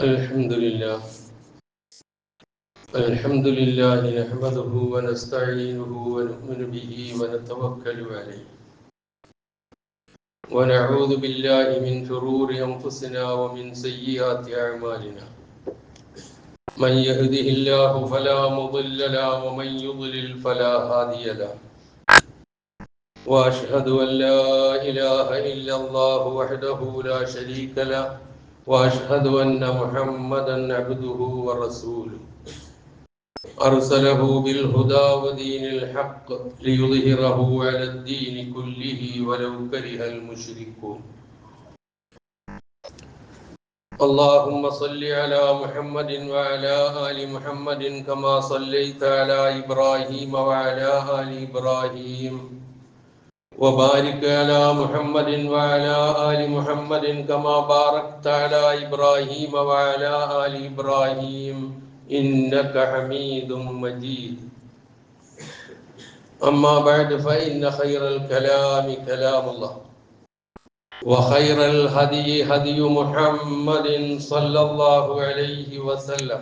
الحمد لله نحمده ونستعينه ونؤمن به ونتوكل عليه ونعوذ بالله من شرور أنفسنا ومن سيئات أعمالنا من يهده الله فلا مضل له ومن يضلل فلا هادي له وأشهد أن لا إله إلا الله وحده لا شريك له وأشهد أن محمدا عبده ورسوله أرسله بالهدى ودين الحق ليظهره على الدين كله ولو كره المشركون اللهم صل على محمد وعلى آل محمد كما صليت على إبراهيم وعلى آل إبراهيم وبارك على محمد وعلى آل محمد كما باركت على إبراهيم وعلى آل إبراهيم إنك حميد مجيد أما بعد فإن خير الكلام كلام الله وخير الهدي هدي محمد صلى الله عليه وسلم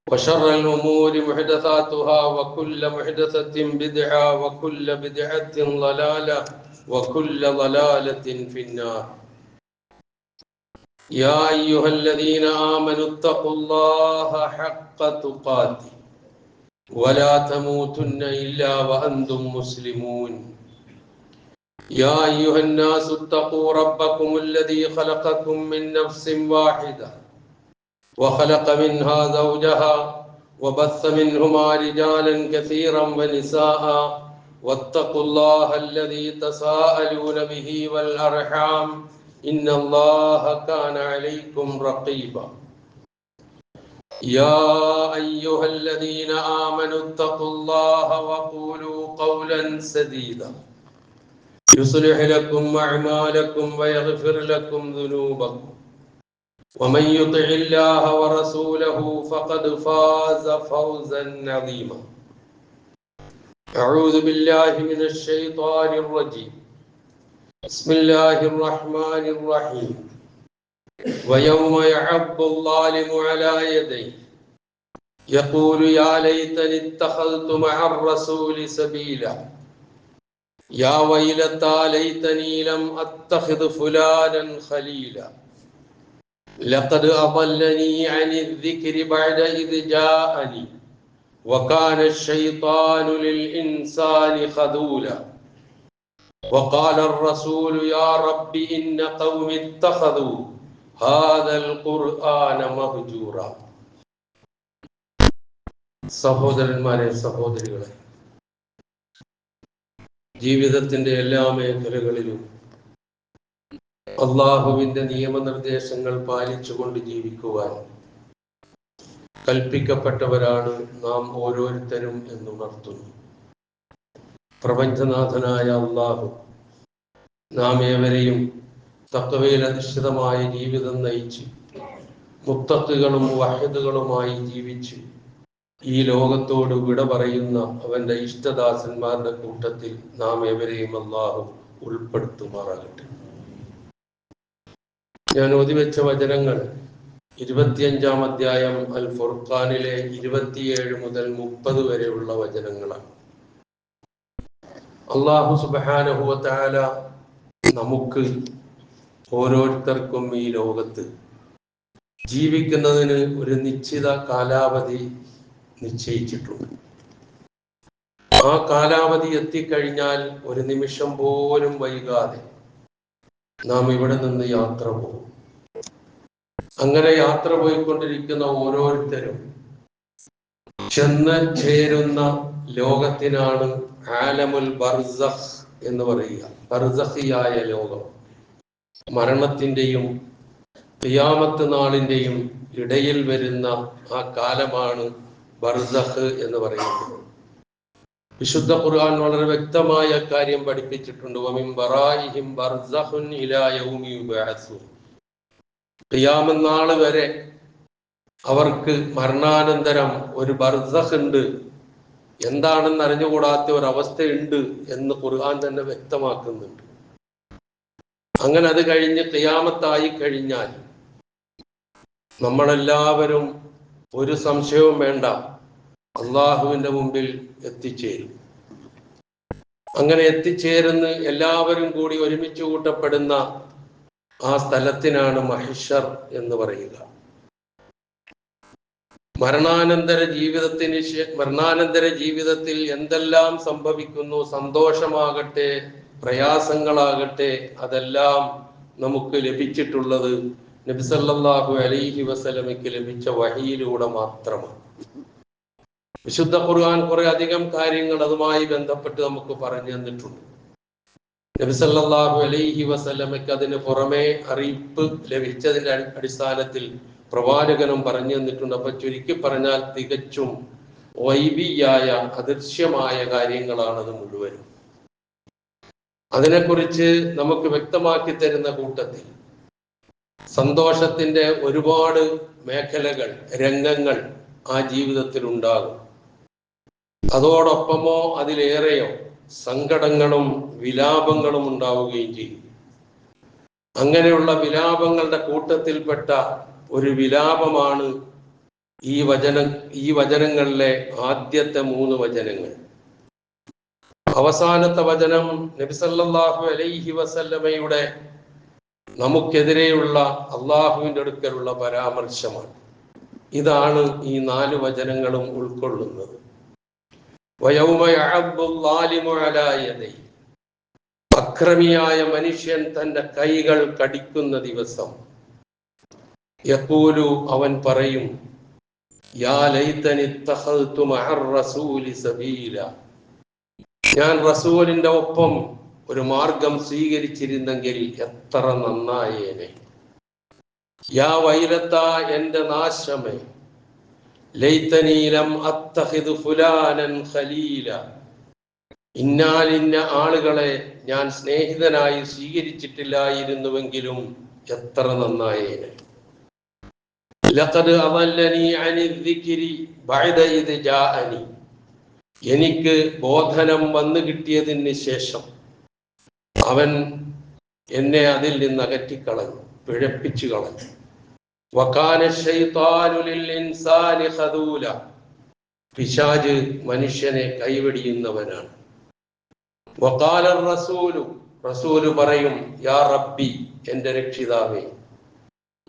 وشر الأمور محدثاتها وكل محدثة بدعة وكل بدعة ضلالة وكل ضلالة في النار يا أيها الذين آمنوا اتقوا الله حق تقاته ولا تموتن إلا وأنتم مسلمون يا أيها الناس اتقوا ربكم الذي خلقكم من نفس واحدة وخلق منها زوجها وبث منهما رجالا كثيرا ونساء واتقوا الله الذي تساءلون به والأرحام إن الله كان عليكم رقيبا يا أيها الذين آمنوا اتقوا الله وقولوا قولا سديدا يصلح لكم أعمالكم ويغفر لكم ذنوبكم ومن يطع الله ورسوله فقد فاز فوزا عظيما أعوذ بالله من الشيطان الرجيم بسم الله الرحمن الرحيم ويوم يعض الظالم على يديه يقول يا ليتني اتخذت مع الرسول سبيلا يا ويلتى ليتني لم أتخذ فلانا خليلا لقد أضلني عن الذكر بعد إذ جاءني وكان الشيطان للإنسان خذولا وقال الرسول يا رب إن قوم اتخذوا هذا القرآن مهجورا സഹോദരന്മാരെ സഹോദരികളെ ജീവിതത്തിന്റെ എല്ലാ മേഖലകളിലും അള്ളാഹുവിന്റെ നിയമനിർദ്ദേശങ്ങൾ പാലിച്ചുകൊണ്ട് ജീവിക്കുവാൻ കൽപ്പിക്കപ്പെട്ടവരാണ് നാം ഓരോരുത്തരും എന്നുണർത്തുന്നു. പ്രപഞ്ചനാഥനായ അള്ളാഹു നാം ഏവരെയും തഖ്വയിൽ അധിഷ്ഠിതമായ ജീവിതം നയിച്ച് മുത്തഖികളും വഹീദുകളുമായി ജീവിച്ച് ഈ ലോകത്തോട് വിട പറയുന്ന അവന്റെ ഇഷ്ടദാസന്മാരുടെ കൂട്ടത്തിൽ നാം ഏവരെയും അള്ളാഹു ഉൾപ്പെടുത്തുമാറാകട്ടെ. ഞാൻ ഓതിവെച്ച വചനങ്ങൾ 25-ാം അധ്യായം അൽ ഫുർഖാനിലെ 27 മുതൽ 30 വരെയുള്ള വചനങ്ങളാണ്. അല്ലാഹു സുബ്ഹാനഹു വ തആല നമുക്ക് ഓരോരുത്തർക്കും ഈ ലോകത്ത് ജീവിക്കുന്നതിന് ഒരു നിശ്ചിത കാലാവധി നിശ്ചയിച്ചിട്ടുണ്ട്. ആ കാലാവധി എത്തിക്കഴിഞ്ഞാൽ ഒരു നിമിഷം പോലും വൈകാതെ നാം ഇവിടെ നിന്ന് യാത്ര പോകും. അങ്ങനെ യാത്ര പോയിക്കൊണ്ടിരിക്കുന്ന ഓരോരുത്തരും ചെന്ന് ചേരുന്ന ലോകത്തിനാണ് ആലമുൽ ബർസഖ് എന്ന് പറയുക. ബർസഖിയായ ലോകം, മരണത്തിന്റെയും ഖിയാമത്ത് നാളിന്റെയും ഇടയിൽ വരുന്ന ആ കാലമാണ് ബർസഖ് എന്ന് പറയുന്നത്. വിശുദ്ധ ഖുർആൻ വളരെ വ്യക്തമായ കാര്യം പഠിപ്പിച്ചിട്ടുണ്ട്. വമിൻ വറാഇഹിം ബർസഖുൻ ഇലാ യൗമി യുബഅസൂൻ. ഖിയാമത്ത് നാൾ വരെ അവർക്ക് മരണാനന്തരം ഒരു ബർസഖ് ഉണ്ട്, എന്താണെന്ന് അറിഞ്ഞുകൂടാത്ത ഒരു അവസ്ഥയുണ്ട് എന്ന് ഖുർആൻ തന്നെ വ്യക്തമാക്കുന്നുണ്ട്. അങ്ങനെ അത് കഴിഞ്ഞ് ഖിയാമത്തായി കഴിഞ്ഞാൽ നമ്മളെല്ലാവരും ഒരു സംശയവും വേണ്ട അള്ളാഹുവിൻ്റെ മുമ്പിൽ എത്തിച്ചേരും. അങ്ങനെ എത്തിച്ചേരുന്ന എല്ലാവരും കൂടി ഒരുമിച്ച് കൂട്ടപ്പെടുന്ന ആ സ്ഥലത്തിനാണ് മഹ്ശർ എന്ന് പറയുക. മരണാനന്തര ജീവിതത്തിൽ എന്തെല്ലാം സംഭവിക്കുന്നു, സന്തോഷമാകട്ടെ പ്രയാസങ്ങളാകട്ടെ, അതെല്ലാം നമുക്ക് ലഭിച്ചിട്ടുള്ളത് നബി സല്ലല്ലാഹു അലൈഹി വസല്ലമയ്ക്ക് ലഭിച്ച വഹിയിലൂടെ മാത്രമാണ്. വിശുദ്ധ ഖുർആൻ കുറെ അധികം കാര്യങ്ങൾ അതുമായി ബന്ധപ്പെട്ട് നമുക്ക് പറഞ്ഞു തന്നിട്ടുണ്ട്. നബി സല്ലല്ലാഹു അലൈഹി വസല്ലമയ്ക്ക് അതിന് പുറമെ അറിയിപ്പ് ലഭിച്ചതിന്റെ അടിസ്ഥാനത്തിൽ പ്രവാചകനും പറഞ്ഞു തന്നിട്ടുണ്ട്. അപ്പൊ ചുരുക്കി പറഞ്ഞാൽ തികച്ചും ഗൈബിയായ അദൃശ്യമായ കാര്യങ്ങളാണ് അത് മുഴുവനും. അതിനെക്കുറിച്ച് നമുക്ക് വ്യക്തമാക്കി തരുന്ന കൂട്ടത്തിൽ സന്തോഷത്തിന്റെ ഒരുപാട് മേഖലകൾ, രംഗങ്ങൾ ആ ജീവിതത്തിൽ ഉണ്ടാകും. അതോടൊപ്പമോ അതിലേറെയോ സങ്കടങ്ങളും വിലാപങ്ങളും ഉണ്ടാവുകയും ചെയ്യും. അങ്ങനെയുള്ള വിലാപങ്ങളുടെ കൂട്ടത്തിൽപ്പെട്ട ഒരു വിലാപമാണ് ഈ വചനങ്ങളിലെ ആദ്യത്തെ 3 വചനങ്ങൾ. അവസാനത്തെ വചനം നബി സല്ലല്ലാഹു അലൈഹി വസല്ലമയുടെ നമുക്കെതിരെയുള്ള അള്ളാഹുവിൻ്റെ അടുക്കലുള്ള പരാമർശമാണ്. ഇതാണ് ഈ 4 വചനങ്ങളും ഉൾക്കൊള്ളുന്നത്. വയൗമ യഅബ്ബു ളാലിമു അലാ യദൈഹി, അക്രമിയായ മനുഷ്യൻ തന്റെ കൈകൾ കടിക്കുന്ന ദിവസം. യഖൂലു, അവൻ പറയും, യാ ലൈതനി ഇത്തഖൽതു മഅർ റസൂലി സബീല, ഞാൻ റസൂലിന്റെ ഒപ്പം ഒരു മാർഗം സ്വീകരിച്ചിരുന്നെങ്കിൽ എത്ര നന്നായേനെ. യാ വൈലത്താ, എന്റെ നാശമേ, ലൈതനി ലം അത്തഖിദ് ഫുലാനൻ ഖലീല, ഇന്നാലിന്ന ആളുകളെ ഞാൻ സ്നേഹിതനായി സ്വീകരിച്ചിട്ടില്ലായിരുന്നുവെങ്കിലും എത്ര നന്നായേനെ. ലഖദ് അദല്ലനി അനി ദിക്രി ബഅദ ഇദ് ജാഅനി, എനിക്ക് ബോധനം വന്നു കിട്ടിയതിന് ശേഷം അവൻ എന്നെ അതിൽ നിന്ന് അകറ്റിക്കളഞ്ഞു, പിഴപ്പിച്ചു കളഞ്ഞു. വകാന ശൈത്താനു ലിൽ ഇൻസാനി ഖദൂല, പിശാച് മനുഷ്യനെ കൈവെടിയുന്നവനാണ്. വഖാല റസൂലു, റസൂല് പറയും, യാ റബ്ബി, എന്റെ രക്ഷിതാവേ,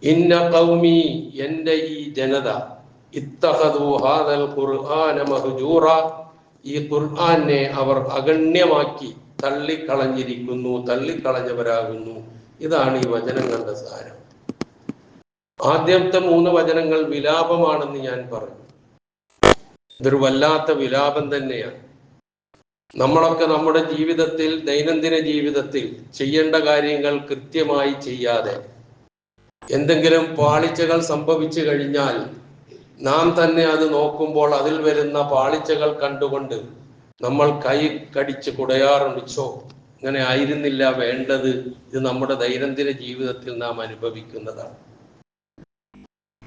ഇന്ന ഖൗമി, എന്റെ ഈ ജനത, ഇത്തഖദു ഹാദൽ ഖുർആന മഹ്ജൂറ, ഈ ഖുർആനെ അവർ അഗണ്യമാക്കി തള്ളിക്കളഞ്ഞിരിക്കുന്നു, തള്ളിക്കളഞ്ഞവരാകുന്നു. ഇതാണ് ഈ വചനങ്ങളുടെ സാരം. ആദ്യത്തെ 3 വചനങ്ങൾ വിലാപമാണെന്ന് ഞാൻ പറഞ്ഞു. ഇതൊരു വല്ലാത്ത വിലാപം തന്നെയാണ്. നമ്മളൊക്കെ നമ്മുടെ ജീവിതത്തിൽ, ദൈനംദിന ജീവിതത്തിൽ ചെയ്യേണ്ട കാര്യങ്ങൾ കൃത്യമായി ചെയ്യാതെ എന്തെങ്കിലും പാളിച്ചകൾ സംഭവിച്ചു കഴിഞ്ഞാൽ നാം തന്നെ അത് നോക്കുമ്പോൾ അതിൽ വരുന്ന പാളിച്ചകൾ കണ്ടുകൊണ്ട് നമ്മൾ കൈ കടിച്ച് കുടയാറുണ്ടിച്ചോ, ഇങ്ങനെ ആയിരുന്നില്ല വേണ്ടത്. ഇത് നമ്മുടെ ദൈനംദിന ജീവിതത്തിൽ നാം അനുഭവിക്കുന്നതാണ്.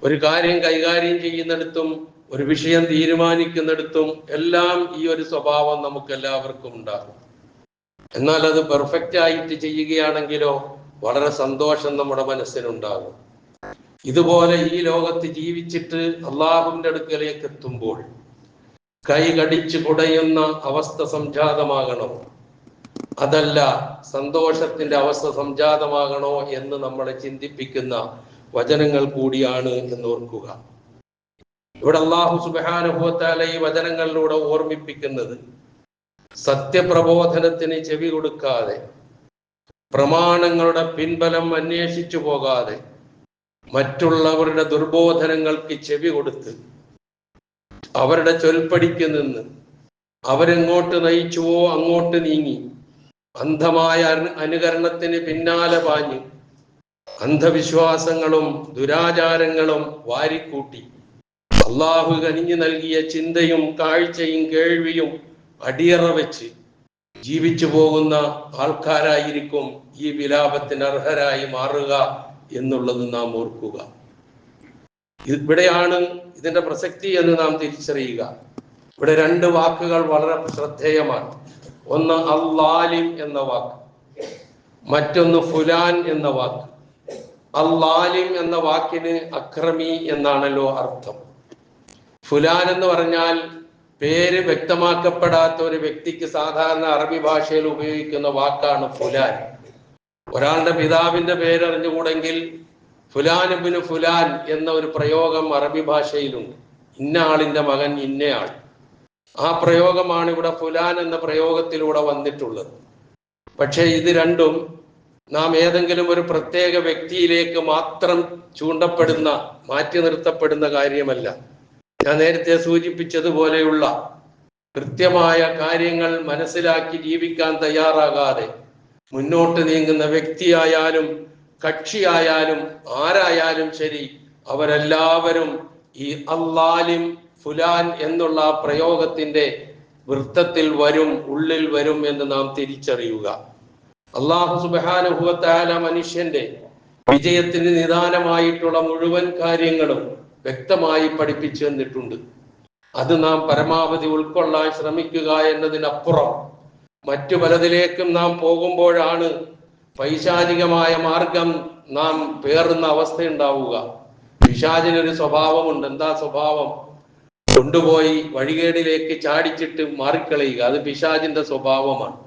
ഒരു കാര്യം കൈകാര്യം ചെയ്യുന്നിടത്തും ഒരു വിഷയം തീരുമാനിക്കുന്നിടത്തും എല്ലാം ഈ ഒരു സ്വഭാവം നമുക്ക് എല്ലാവർക്കും ഉണ്ടാകും. എന്നാൽ അത് പെർഫെക്റ്റ് ആയിട്ട് ചെയ്യുകയാണെങ്കിലോ വളരെ സന്തോഷം നമ്മുടെ മനസ്സിനുണ്ടാകും. ഇതുപോലെ ഈ ലോകത്ത് ജീവിച്ചിട്ട് അള്ളാഹുവിന്റെ അടുക്കലേക്ക് എത്തുമ്പോൾ കൈ കടിച്ചു കുടയുന്ന അവസ്ഥ സംജാതമാകണോ, അതല്ല സന്തോഷത്തിന്റെ അവസ്ഥ സംജാതമാകണോ എന്ന് നമ്മളെ ചിന്തിപ്പിക്കുന്ന വചനങ്ങൾ കൂടിയാണ് എന്ന് ഓർക്കുക. ഇവിടെ അല്ലാഹു സുബ്ഹാനഹു വ തആല ഈ വചനങ്ങളിലൂടെ ഓർമ്മിപ്പിക്കുന്നത് സത്യപ്രബോധനത്തിന് ചെവി കൊടുക്കാതെ, പ്രമാണങ്ങളുടെ പിൻബലം അന്വേഷിച്ചു പോകാതെ, മറ്റുള്ളവരുടെ ദുർബോധനങ്ങൾക്ക് ചെവി കൊടുത്ത് അവരുടെ ചൊൽപ്പടിക്ക് നിന്ന് അവരെങ്ങോട്ട് നയിച്ചുവോ അങ്ങോട്ട് നീങ്ങി അന്ധമായ അനുകരണത്തിന് പിന്നാലെ പാഞ്ഞ് അന്ധവിശ്വാസങ്ങളും ദുരാചാരങ്ങളും വാരിക്കൂട്ടി അള്ളാഹു കനിഞ്ഞു നൽകിയ ചിന്തയും കാഴ്ചയും കേൾവിയും അടിയറ വെച്ച് ജീവിച്ചു പോകുന്ന ആൾക്കാരായിരിക്കും ഈ വിലാപത്തിന് അർഹരായി മാറുക എന്നുള്ളത് നാം ഓർക്കുക. ഇവിടെയാണ് ഇതിന്റെ പ്രസക്തി എന്ന് നാം തിരിച്ചറിയുക. ഇവിടെ 2 വാക്കുകൾ വളരെ ശ്രദ്ധേയമാണ്. ഒന്ന് അൽ-ലാലിം എന്ന വാക്ക്, മറ്റൊന്ന് ഫുലാൻ എന്ന വാക്ക്. അല്ലാലിം എന്ന വാക്കിന് അക്രമി എന്നാണല്ലോ അർത്ഥം. ഫുലാൻ എന്ന് പറഞ്ഞാൽ പേര് വ്യക്തമാക്കപ്പെടാത്ത ഒരു വ്യക്തിക്ക് സാധാരണ അറബി ഭാഷയിൽ ഉപയോഗിക്കുന്ന വാക്കാണ് ഫുലാൻ. ഒരാളുടെ പിതാവിന്റെ പേരറിഞ്ഞുകൂടെങ്കിൽ ഫുലാൻ ഇബ്നു ഫുലാൻ എന്ന ഒരു പ്രയോഗം അറബി ഭാഷയിലുണ്ട്. ഇന്ന ആളിന്റെ മകൻ ഇന്നയാൾ. ആ പ്രയോഗമാണ് ഇവിടെ ഫുലാൻ എന്ന പ്രയോഗത്തിലൂടെ വന്നിട്ടുള്ളത്. പക്ഷെ ഇത് രണ്ടും നാം ഏതെങ്കിലും ഒരു പ്രത്യേക വ്യക്തിയിലേക്ക് മാത്രം ചൂണ്ടപ്പെടുന്ന, മാറ്റി നിർത്തപ്പെടുന്ന കാര്യമല്ല. ഞാൻ നേരത്തെ സൂചിപ്പിച്ചതുപോലെയുള്ള കൃത്യമായ കാര്യങ്ങൾ മനസ്സിലാക്കി ജീവിക്കാൻ തയ്യാറാകാതെ മുന്നോട്ട് നീങ്ങുന്ന വ്യക്തിയായാലും കക്ഷിയായാലും ആരായാലും ശരി, അവരെല്ലാവരും ഈ അല്ലാലിം ഫുലാൻ എന്നുള്ള പ്രയോഗത്തിന്റെ വൃത്തത്തിൽ വരും, ഉള്ളിൽ വരും എന്ന് നാം തിരിച്ചറിയുക. അല്ലാഹു സുബ്ഹാനഹു വ തആല മനുഷ്യന്റെ വിജയത്തിന് നിദാനമായിട്ടുള്ള മുഴുവൻ കാര്യങ്ങളും വ്യക്തമായി പഠിപ്പിച്ചു തന്നിട്ടുണ്ട്. അത് നാം പരമാവധി ഉൾക്കൊള്ളാൻ ശ്രമിക്കുക എന്നതിനപ്പുറം മറ്റു പലതിലേക്കും നാം പോകുമ്പോഴാണ് പൈശാചികമായ മാർഗം നാം പേറുന്ന അവസ്ഥയുണ്ടാവുക. പിശാചിനൊരു സ്വഭാവമുണ്ട്. എന്താ സ്വഭാവം? കൊണ്ടുപോയി വഴികേടിലേക്ക് ചാടിച്ചിട്ട് മാറിക്കളയുക. അത് പിശാചിന്റെ സ്വഭാവമാണ്.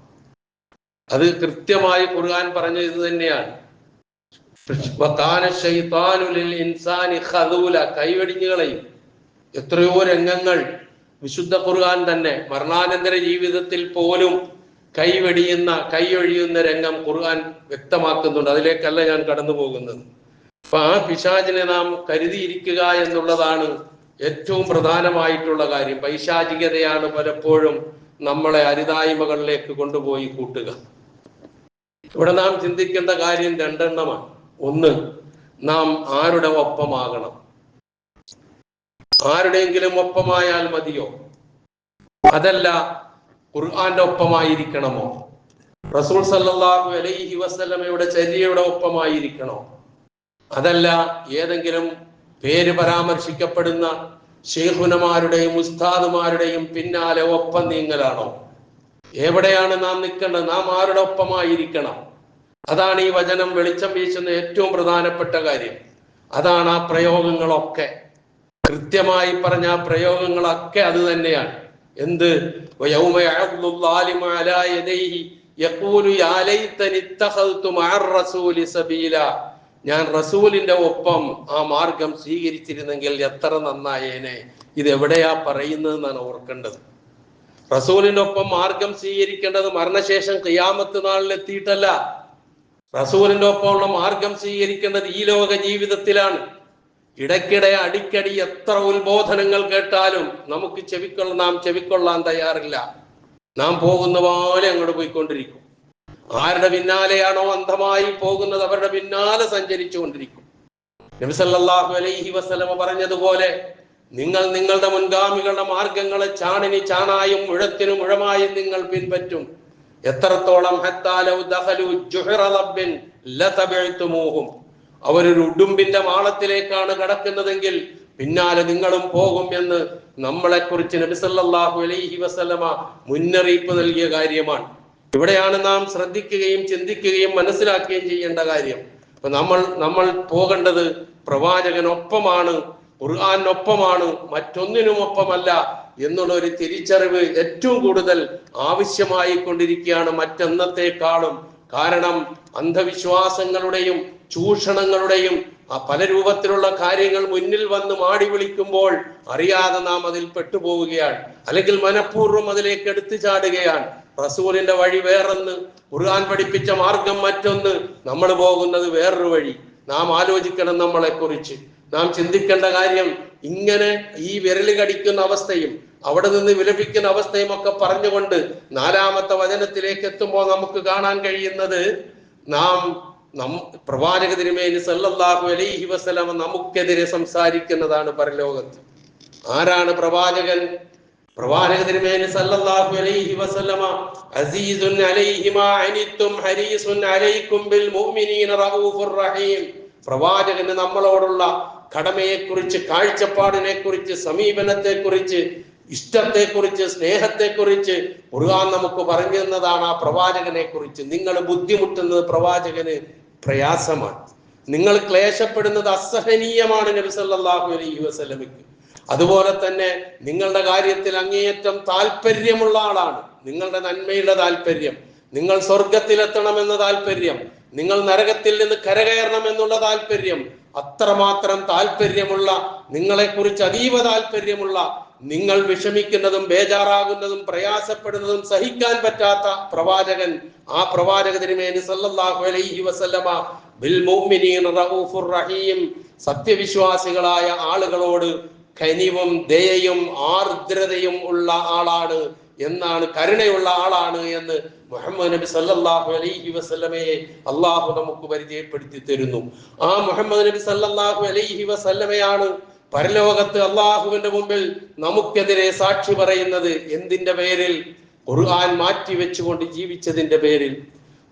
അത് കൃത്യമായി ഖുർആൻ പറഞ്ഞ ഇത് തന്നെയാണ്. കൈവെടിഞ്ഞു കളയും. എത്രയോ രംഗങ്ങൾ വിശുദ്ധ ഖുർആൻ തന്നെ മരണാനന്തര ജീവിതത്തിൽ പോലും കൈയൊഴിയുന്ന രംഗം ഖുർആൻ വ്യക്തമാക്കുന്നുണ്ട്. അതിലേക്കല്ല ഞാൻ കടന്നു പോകുന്നത്. അപ്പൊ ആ പിശാചിനെ നാം കരുതിയിരിക്കുക എന്നുള്ളതാണ് ഏറ്റവും പ്രധാനമായിട്ടുള്ള കാര്യം. പൈശാചികതയാണ് പലപ്പോഴും നമ്മളെ അരുതായ്മകളിലേക്ക് കൊണ്ടുപോയി കൂട്ടുക. ഇവിടെ നാം ചിന്തിക്കേണ്ട കാര്യം രണ്ടെണ്ണമാണ്. ഒന്ന്, നാം ആരുടെ ഒപ്പമാകണം? ആരുടെയെങ്കിലും ഒപ്പമായാൽ മതിയോ? അതല്ല ഖുർആന്റെ ഒപ്പമായിരിക്കണമോ? റസൂൽ സല്ലല്ലാഹു അലൈഹി വസല്ലമയുടെ ചര്യയുടെ ഒപ്പമായിരിക്കണോ? അതല്ല ഏതെങ്കിലും പേര് പരാമർശിക്കപ്പെടുന്ന ശൈഖുനമാരുടെയും ഉസ്താദുമാരുടെയും പിന്നാലെ ഒപ്പം നീങ്ങലാണോ? എവിടെയാണ് നാം നിൽക്കേണ്ടത്? നാം ആരുടെ ഒപ്പമായിരിക്കണം? അതാണ് ഈ വചനം വെളിച്ചം വീശുന്ന ഏറ്റവും പ്രധാനപ്പെട്ട കാര്യം. അതാണ് ആ പ്രയോഗങ്ങളൊക്കെ. കൃത്യമായി പറഞ്ഞ ആ പ്രയോഗങ്ങളൊക്കെ അത് തന്നെയാണ്. എന്ത്? ഞാൻ റസൂലിന്റെ ഒപ്പം ആ മാർഗം സ്വീകരിച്ചിരുന്നെങ്കിൽ എത്ര നന്നായേനെ. ഇതെവിടെയാ പറയുന്നത് എന്നാണ് ഓർക്കേണ്ടത്. റസൂലിന്റെ ഒപ്പം മാർഗം സ്വീകരിക്കേണ്ടത് മരണശേഷം ഖിയാമത്ത് നാളിൽ എത്തിയിട്ടല്ല. റസൂലിന്റെ ഒപ്പമുള്ള മാർഗം സ്വീകരിക്കേണ്ടത് ഈ ലോക ജീവിതത്തിലാണ്. ഇടയ്ക്കിടെ അടിക്കടി എത്ര ഉത്ബോധനങ്ങൾ കേട്ടാലും നമുക്ക് നാം ചെവിക്കൊള്ളാൻ തയ്യാറില്ല. നാം പോകുന്ന പോലെ അങ്ങോട്ട് പോയിക്കൊണ്ടിരിക്കും. ആരുടെ പിന്നാലെയാണോ അന്ധമായി പോകുന്നത് അവരുടെ പിന്നാലെ സഞ്ചരിച്ചു കൊണ്ടിരിക്കും. നബി സല്ലല്ലാഹു അലൈഹി വസല്ലമ പറഞ്ഞതുപോലെ, നിങ്ങൾ നിങ്ങളുടെ മുൻഗാമികളുടെ മാർഗങ്ങളെ ചാണിന് ചാണായും മുഴത്തിന് മുഴമായും നിങ്ങൾ പിൻപറ്റും. എത്രത്തോളം അവരൊരു ഉടുമ്പിന്റെ മാളത്തിലേക്കാണ് കടക്കുന്നതെങ്കിൽ പിന്നാലെ നിങ്ങളും പോകും എന്ന് നമ്മളെ കുറിച്ച് നബി സല്ലല്ലാഹു അലൈഹി വസല്ലമ മുന്നറിയിപ്പ് നൽകിയ കാര്യമാണ്. ഇവിടെയാണ് നാം ശ്രദ്ധിക്കുകയും ചിന്തിക്കുകയും മനസ്സിലാക്കുകയും ചെയ്യേണ്ട കാര്യം. അപ്പൊ നമ്മൾ പോകേണ്ടത് പ്രവാചകനൊപ്പമാണ്, ഖുർആനൊപ്പമാണ്, മറ്റൊന്നിനുമൊപ്പമല്ല എന്നുള്ള ഒരു തിരിച്ചറിവ് ഏറ്റവും കൂടുതൽ ആവശ്യമായി കൊണ്ടിരിക്കുകയാണ് മറ്റെന്നത്തെക്കാളും. കാരണം അന്ധവിശ്വാസങ്ങളുടെയും ചൂഷണങ്ങളുടെയും പല രൂപത്തിലുള്ള കാര്യങ്ങൾ മുന്നിൽ വന്ന് മാടി വിളിക്കുമ്പോൾ അറിയാതെ നാം അതിൽ പെട്ടുപോവുകയാണ്, അല്ലെങ്കിൽ മനഃപൂർവ്വം അതിലേക്ക് എടുത്തു ചാടുകയാണ്. റസൂലിന്റെ വഴി വേറൊന്ന്, ഖുർആൻ പഠിപ്പിച്ച മാർഗം മറ്റൊന്ന്, നമ്മൾ പോകുന്നത് വേറൊരു വഴി. നാം ആലോചിക്കണം നമ്മളെ കുറിച്ച്. നാം ചിന്തിക്കേണ്ട കാര്യം, ഇങ്ങനെ ഈ വിരല് കടിക്കുന്ന അവസ്ഥയും അവിടെ നിന്ന് വിലപിക്കുന്ന അവസ്ഥയും ഒക്കെ പറഞ്ഞുകൊണ്ട് 4-ാമത്തെ വചനത്തിലേക്ക് എത്തുമ്പോൾ നമുക്ക് കാണാൻ കഴിയുന്നത്, പ്രവാചക തിരുമേനി സല്ലല്ലാഹു അലൈഹി വസല്ലമ നമുക്കെതിരെ സംസാരിക്കുന്നതാണ് പരലോകത്ത്. ആരാണ് പ്രവാചകൻ? പ്രവാചക തിരുമേനി സല്ലല്ലാഹു അലൈഹി വസല്ലമ അസീസുൻ അലൈഹി മാ അനിത്തും ഹരീസുൻ അലൈക്കും ബിൽ മുഅ്മിനീന റഊഫുർ റഹീം. പ്രവാചകന് നമ്മളോടുള്ള കടമയെക്കുറിച്ച്, കാഴ്ചപ്പാടിനെ-കുറിച്ച്, സമീപനത്തെക്കുറിച്ച്, ഇഷ്ടത്തെക്കുറിച്ച്, സ്നേഹത്തെക്കുറിച്ച് ഖുർആൻ നമുക്ക് പറഞ്ഞു തന്നതാണ്. ആ പ്രവാചകനെ കുറിച്ച് നിങ്ങൾ ബുദ്ധിമുട്ടുന്നത് പ്രവാചകന് പ്രയാസമാണ്. നിങ്ങൾ ക്ലേശപ്പെടുന്നത് അസഹനീയമാണ് നബി സല്ലല്ലാഹു അലൈഹി വസല്ലമയ്ക്ക്. അതുപോലെ തന്നെ നിങ്ങളുടെ കാര്യത്തിൽ അങ്ങേയറ്റം താല്പര്യമുള്ള ആളാണ്. നിങ്ങളുടെ നന്മയുടെ താല്പര്യം, നിങ്ങൾ സ്വർഗത്തിലെത്തണമെന്ന താല്പര്യം, നിങ്ങൾ നരകത്തിൽ നിന്ന് കരകയറണമെന്നുള്ള താല്പര്യം, അത്രമാത്രം താല്പര്യമുള്ള, നിങ്ങളെക്കുറിച്ച് അതീവ താല്പര്യമുള്ള, നിങ്ങൾ വിഷമിക്കുന്നതും ബേജാറാകുന്നതും പ്രയാസപ്പെടുന്നതും സഹിക്കാൻ പറ്റാത്ത പ്രവാചകൻ, ആ പ്രവാചക തിരുമേനി സല്ലല്ലാഹു അലൈഹി വസല്ലമ ബിൽ മുഅ്മിനീന റഊഫുർ റഹീം, സത്യവിശ്വാസികളായ ആളുകളോട് കനിവും ദയയും ആർദ്രതയും ഉള്ള ആളാണ് എന്നാണ്, കരുണയുള്ള ആളാണ് എന്ന് മുഹമ്മദ് നബി സല്ലല്ലാഹു അലൈഹി വസല്ലമയെ അള്ളാഹു നമുക്ക് പരിചയപ്പെടുത്തി തരുന്നു. ആ മുഹമ്മദ് നബി സല്ലല്ലാഹു അലൈഹി വസല്ലമയാണ് പരലോകത്ത് അള്ളാഹുവിന്റെ മുമ്പിൽ നമുക്കെതിരെ സാക്ഷി പറയുന്നത്. എന്തിന്റെ പേരിൽ? ഖുർആൻ മാറ്റി വെച്ചുകൊണ്ട് ജീവിച്ചതിന്റെ പേരിൽ.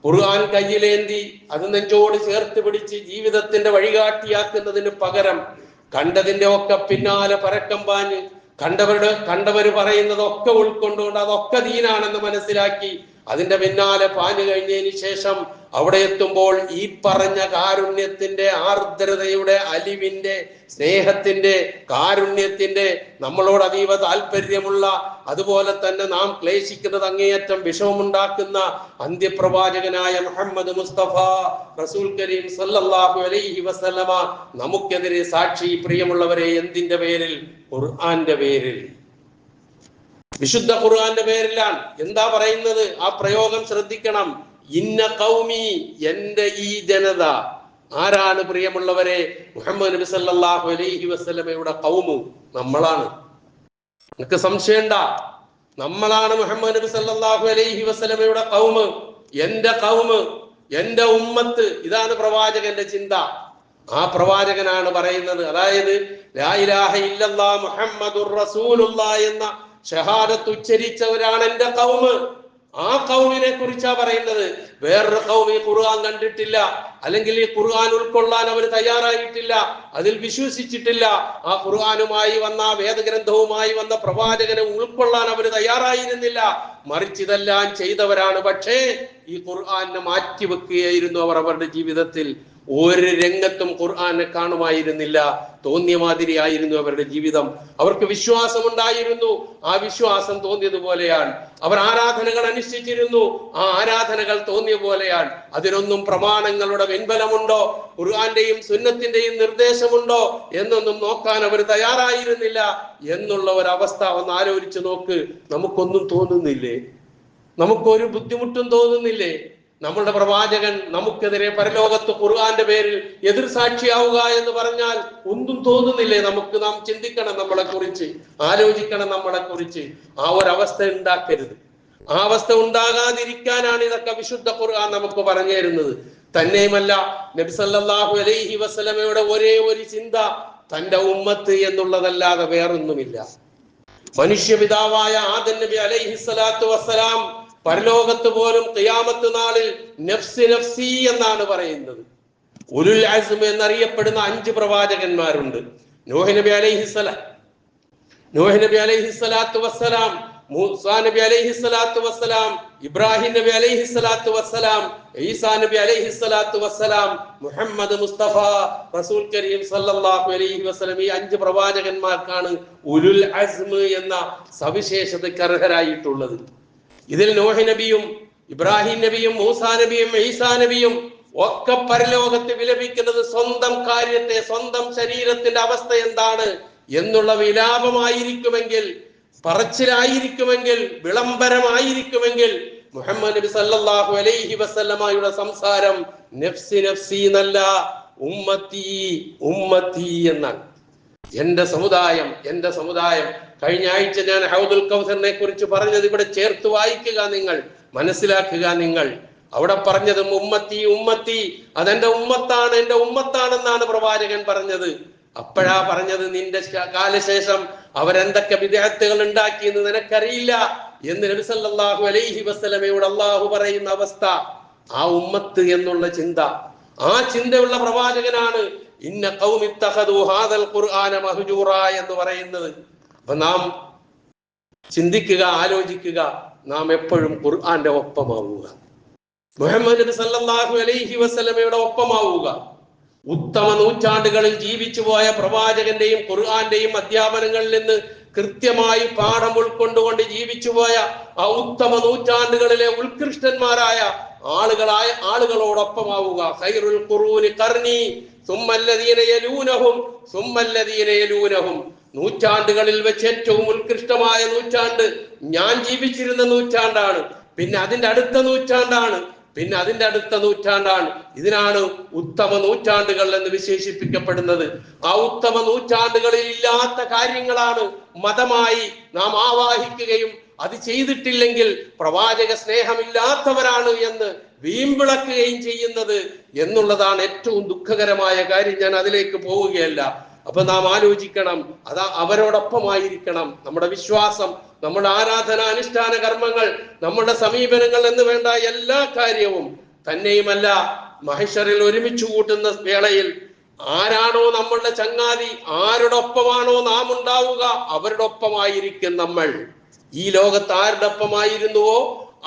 ഖുർആൻ കയ്യിലേന്തി അത് നെഞ്ചോട് ചേർത്ത് പിടിച്ച് ജീവിതത്തിന്റെ വഴികാട്ടിയാക്കുന്നതിന് പകരം കണ്ടതിന്റെ ഒക്കെ പിന്നാലെ പരക്കം പാഞ്ഞ് കണ്ടവര് പറയുന്നതൊക്കെ ഉൾക്കൊണ്ടുകൊണ്ട് അതൊക്കെ ദീനാണെന്ന് മനസ്സിലാക്കി അതിന്റെ പിന്നാലെ പാഞ്ഞു കഴിഞ്ഞതിന് ശേഷം അവിടെ എത്തുമ്പോൾ ഈ പറഞ്ഞ കാരുണ്യത്തിന്റെ, ആർദ്രതയുടെ, അലിവിന്റെ, സ്നേഹത്തിന്റെ, കാരുണ്യത്തിന്റെ, നമ്മളോട് അതീവ താല്പര്യമുള്ള, അതുപോലെ തന്നെ നാം ക്ലേശിക്കുന്നത് അങ്ങേയറ്റം വിഷമമുണ്ടാക്കുന്ന അന്ത്യപ്രവാചകനായ മുഹമ്മദ് മുസ്തഫ റസൂൽ കരീം സല്ലല്ലാഹു അലൈഹി വസല്ലമ നമുക്കെതിരെ സാക്ഷി. പ്രിയമുള്ളവരെ, എന്തിന്റെ പേരിൽ? ഖുർആന്റെ പേരിൽ, വിശുദ്ധ ഖുർആന്റെ പേരിലാണ്. എന്താ പറയുന്നത്? ആ പ്രയോഗം ശ്രദ്ധിക്കണം. ഇന്ന ഖൗമി, എന്റെ ഈ ജനത. ആരാണ് പ്രിയമുള്ളവരെ? മുഹമ്മദ് നബി സല്ലല്ലാഹു അലൈഹി വസല്ലമയുടെ ഖൗമ് നമ്മളാണ്. നിങ്ങൾക്ക് സംശയണ്ട, നമ്മളാണ് മുഹമ്മദ് നബി സല്ലല്ലാഹു അലൈഹി വസല്ലമയുടെ ഖൗമ്. എന്റെ ഖൗമ്, എന്റെ ഉമ്മത്ത്. ഇതാണ് പ്രവാചകന്റെ ചിന്ത. ആ പ്രവാചകനാണ് പറയുന്നത്. അതായത് ലാ ഇലാഹ ഇല്ലല്ലാഹ് മുഹമ്മദുർ റസൂലുള്ളാഹ് എന്ന ഷഹാദത്ത് ഉച്ചരിച്ചവരാണ് എന്റെ ഖൗമ്. ആ ഖൗമിനെ കുറിച്ചാ പറയുന്നത്. വേറൊരു ഖൗം ഈ ഖുർആൻ കണ്ടിട്ടില്ല, അല്ലെങ്കിൽ ഈ ഖുർആൻ ഉൾക്കൊള്ളാൻ അവർ തയ്യാറായിട്ടില്ല, അതിൽ വിശ്വസിച്ചിട്ടില്ല. ആ ഖുർആനുമായി വന്ന, വേദഗ്രന്ഥവുമായി വന്ന പ്രവാചകനെ ഉൾക്കൊള്ളാൻ അവർ തയ്യാറായിരുന്നില്ല. മറിച്ച് ഇതെല്ലാം ചെയ്തവരാണ്. പക്ഷേ ഈ ഖുർആനെ മാറ്റിവെക്കുകയായിരുന്നു അവർ അവരുടെ ജീവിതത്തിൽ. ഒരു രംഗത്തും ഖുർആനെ കാണുമായിരുന്നില്ല. തോന്നിയ മാതിരിയായിരുന്നു അവരുടെ ജീവിതം. അവർക്ക് വിശ്വാസമുണ്ടായിരുന്നു. ആ വിശ്വാസം തോന്നിയതുപോലെയാണ്. അവർ ആരാധനകൾ അനുഷ്ഠിച്ചിരുന്നു. ആ ആരാധനകൾ തോന്നിയ പോലെയാണ്. അതിനൊന്നും പ്രമാണങ്ങളുടെ പിൻബലമുണ്ടോ, ഖുർആന്റെയും സുന്നത്തിന്റെയും നിർദ്ദേശമുണ്ടോ എന്നൊന്നും നോക്കാൻ അവർ തയ്യാറായിരുന്നില്ല എന്നുള്ള ഒരവസ്ഥ ഒന്ന് ആലോചിച്ച് നോക്ക്. നമുക്കൊന്നും തോന്നുന്നില്ലേ? നമുക്കൊരു ബുദ്ധിമുട്ടും തോന്നുന്നില്ലേ? നമ്മളുടെ പ്രവാചകൻ നമുക്കെതിരെ പരലോകത്ത് ഖുർആന്റെ പേരിൽ എതിർ സാക്ഷിയാവുക എന്ന് പറഞ്ഞാൽ ഒന്നും തോന്നുന്നില്ലേ നമുക്ക്? നാം ചിന്തിക്കണം, നമ്മളെ കുറിച്ച് ആലോചിക്കണം, നമ്മളെ കുറിച്ച്. ആ ഒരവസ്ഥ ഉണ്ടാക്കരുത്. ആ അവസ്ഥ ഉണ്ടാകാതിരിക്കാനാണ് ഇതൊക്കെ വിശുദ്ധ ഖുർആൻ നമുക്ക് പറഞ്ഞു തരുന്നത്. തന്നെയുമല്ല, നബി സല്ലല്ലാഹു അലൈഹി വസല്ലമയുടെ ഒരേ ഒരു ചിന്ത തന്റെ ഉമ്മത്ത് എന്നുള്ളതല്ലാതെ വേറൊന്നുമില്ല. മനുഷ്യപിതാവായ ആദം നബി അലൈഹി സ്വലാത്തു വസ്സലാം പരലോകത്ത് പോലും ഖിയാമത്ത് നാളിൽ നഫ്സി നഫ്സി എന്നാണ് പറയുന്നത്. ഉലുൽ അസ്ം എന്നറിയപ്പെടുന്ന 5 പ്രവാചകന്മാരുണ്ട്. നൂഹ് നബി അലൈഹിസ്സലാത്തു വസ്സലാം, മൂസാ നബി അലൈഹിസ്സലാത്തു വസ്സലാം, ഇബ്രാഹിം നബി അലൈഹിസ്സലാത്തു വസ്സലാം, ഈസാ നബി അലൈഹിസ്സലാത്തു വസ്സലാം, മുഹമ്മദ് മുസ്തഫ റസൂൽ കരീം സല്ലല്ലാഹു അലൈഹി വസല്ലം. ഈ 5 പ്രവാചകന്മാർക്കാണ് ഉലുൽ അസ്ം എന്ന സവിശേഷതയ്ക്ക് അർഹരായിട്ടുള്ളത്. ഇതിൽ നൂഹ് നബിയും ഇബ്രാഹിം നബിയും മൂസാ നബിയും ഈസാ നബിയും ഒക്കെ പരലോകത്ത് വിലപിക്കുന്നത് സ്വന്തം കാര്യത്തെ, സ്വന്തം ശരീരത്തിന്റെ അവസ്ഥ എന്താണ് എന്നുള്ള വിലാപമായിരിക്കുമെങ്കിൽ, പറച്ചിലായിരിക്കുമെങ്കിൽ, വിളംബരമായിരിക്കുമെങ്കിൽ, മുഹമ്മദ് നബി സല്ലല്ലാഹു അലൈഹി വസല്ലമയുടെ സംസാരം നഫ്സി നഫ്സി എന്നല്ല, ഉമ്മത്തി ഉമ്മത്തി എന്നാണ്. എന്റെ സമുദായം, എന്റെ സമുദായം. കഴിഞ്ഞ ആഴ്ച ഞാൻ ഹൗദുൽ കൗസറിനെ കുറിച്ച് പറഞ്ഞത് ഇവിടെ ചേർത്ത് വായിക്കുക, നിങ്ങൾ മനസ്സിലാക്കുക. നിങ്ങൾ അവിടെ പറഞ്ഞത് ഉമ്മത്തി ഉമ്മത്തി, അതെന്റെ ഉമ്മത്താണ്, എന്റെ ഉമ്മത്താണെന്നാണ് പ്രവാചകൻ പറഞ്ഞത്. അപ്പോഴാ പറഞ്ഞത് നിന്റെ കാലശേഷം അവരെന്തൊക്കെ വിദ്യാർത്ഥികൾ ഉണ്ടാക്കിയെന്ന് നിനക്കറിയില്ല എന്ന് നബി സല്ലല്ലാഹു അലൈഹി വസല്ലമയോട് അള്ളാഹു പറയുന്ന അവസ്ഥ. ആ ഉമ്മത്ത് എന്നുള്ള ചിന്ത, ആ ചിന്തയുള്ള പ്രവാചകനാണ് ഇന്ന ഖൗമി ഇത്തഖദു ഹാദൽ ഖുർആന മഹ്ജൂറ എന്ന് പറയുന്നത്. അപ്പൊ നാം ചിന്തിക്കുക, ആലോചിക്കുക, നാം എപ്പോഴും ഖുർആന്റെ ഒപ്പമാവുക, മുഹമ്മദ് നബി സല്ലല്ലാഹു അലൈഹി വസല്ലമയുടെ ഒപ്പമാവുക. ഉത്തമ നൂറ്റാണ്ടുകളിൽ ജീവിച്ചുപോയ പ്രവാചകന്റെയും ഖുർആന്റെയും അധ്യാപനങ്ങളിൽ നിന്ന് കൃത്യമായി പാഠം ഉൾക്കൊണ്ടുകൊണ്ട് ജീവിച്ചുപോയ ആ ഉത്തമ നൂറ്റാണ്ടുകളിലെ ഉത്കൃഷ്ടന്മാരായ ആളുകളോടൊപ്പമാവുക. ഖൈറുൽ ഖുറൂനി ഖർനി സുമ്മല്ലദീന യലൂനഹും സുമ്മല്ലദീന യലൂനഹും. നൂറ്റാണ്ടുകളിൽ വെച്ച് ഏറ്റവും ഉത്കൃഷ്ടമായ നൂറ്റാണ്ട് ഞാൻ ജീവിച്ചിരുന്ന നൂറ്റാണ്ടാണ്. പിന്നെ അതിന്റെ അടുത്ത നൂറ്റാണ്ടാണ്. പിന്നെ അതിന്റെ അടുത്ത നൂറ്റാണ്ടാണ്. ഇതിനാണ് ഉത്തമ നൂറ്റാണ്ടുകൾ എന്ന് വിശേഷിപ്പിക്കപ്പെടുന്നത്. ആ ഉത്തമ നൂറ്റാണ്ടുകളിൽ ഇല്ലാത്ത കാര്യങ്ങളാണ് മതമായി നാം ആവാഹിക്കുകയും അത് ചെയ്തിട്ടില്ലെങ്കിൽ പ്രവാചക സ്നേഹമില്ലാത്തവരാണ് എന്ന് വീമ്പിളക്കുകയും ചെയ്യുന്നത് എന്നുള്ളതാണ് ഏറ്റവും ദുഃഖകരമായ കാര്യം. ഞാൻ അതിലേക്ക് പോവുകയല്ല. അപ്പൊ നാം ആലോചിക്കണം, അവരോടൊപ്പമായിരിക്കണം നമ്മുടെ വിശ്വാസം, നമ്മുടെ ആരാധന, അനുഷ്ഠാന കർമ്മങ്ങൾ, നമ്മുടെ സമീപനങ്ങൾ എന്ന് വേണ്ട എല്ലാ കാര്യവും. തന്നെയുമല്ല, മഹ്ശറിൽ ഒരുമിച്ച് കൂട്ടുന്ന വേളയിൽ ആരാണോ നമ്മളുടെ ചങ്ങാതി, ആരോടൊപ്പമാണോ നാം ഉണ്ടാവുക, അവരുടെ ഒപ്പമായിരിക്കും നമ്മൾ. ഈ ലോകത്ത് ആരുടെ ഒപ്പമായിരുന്നുവോ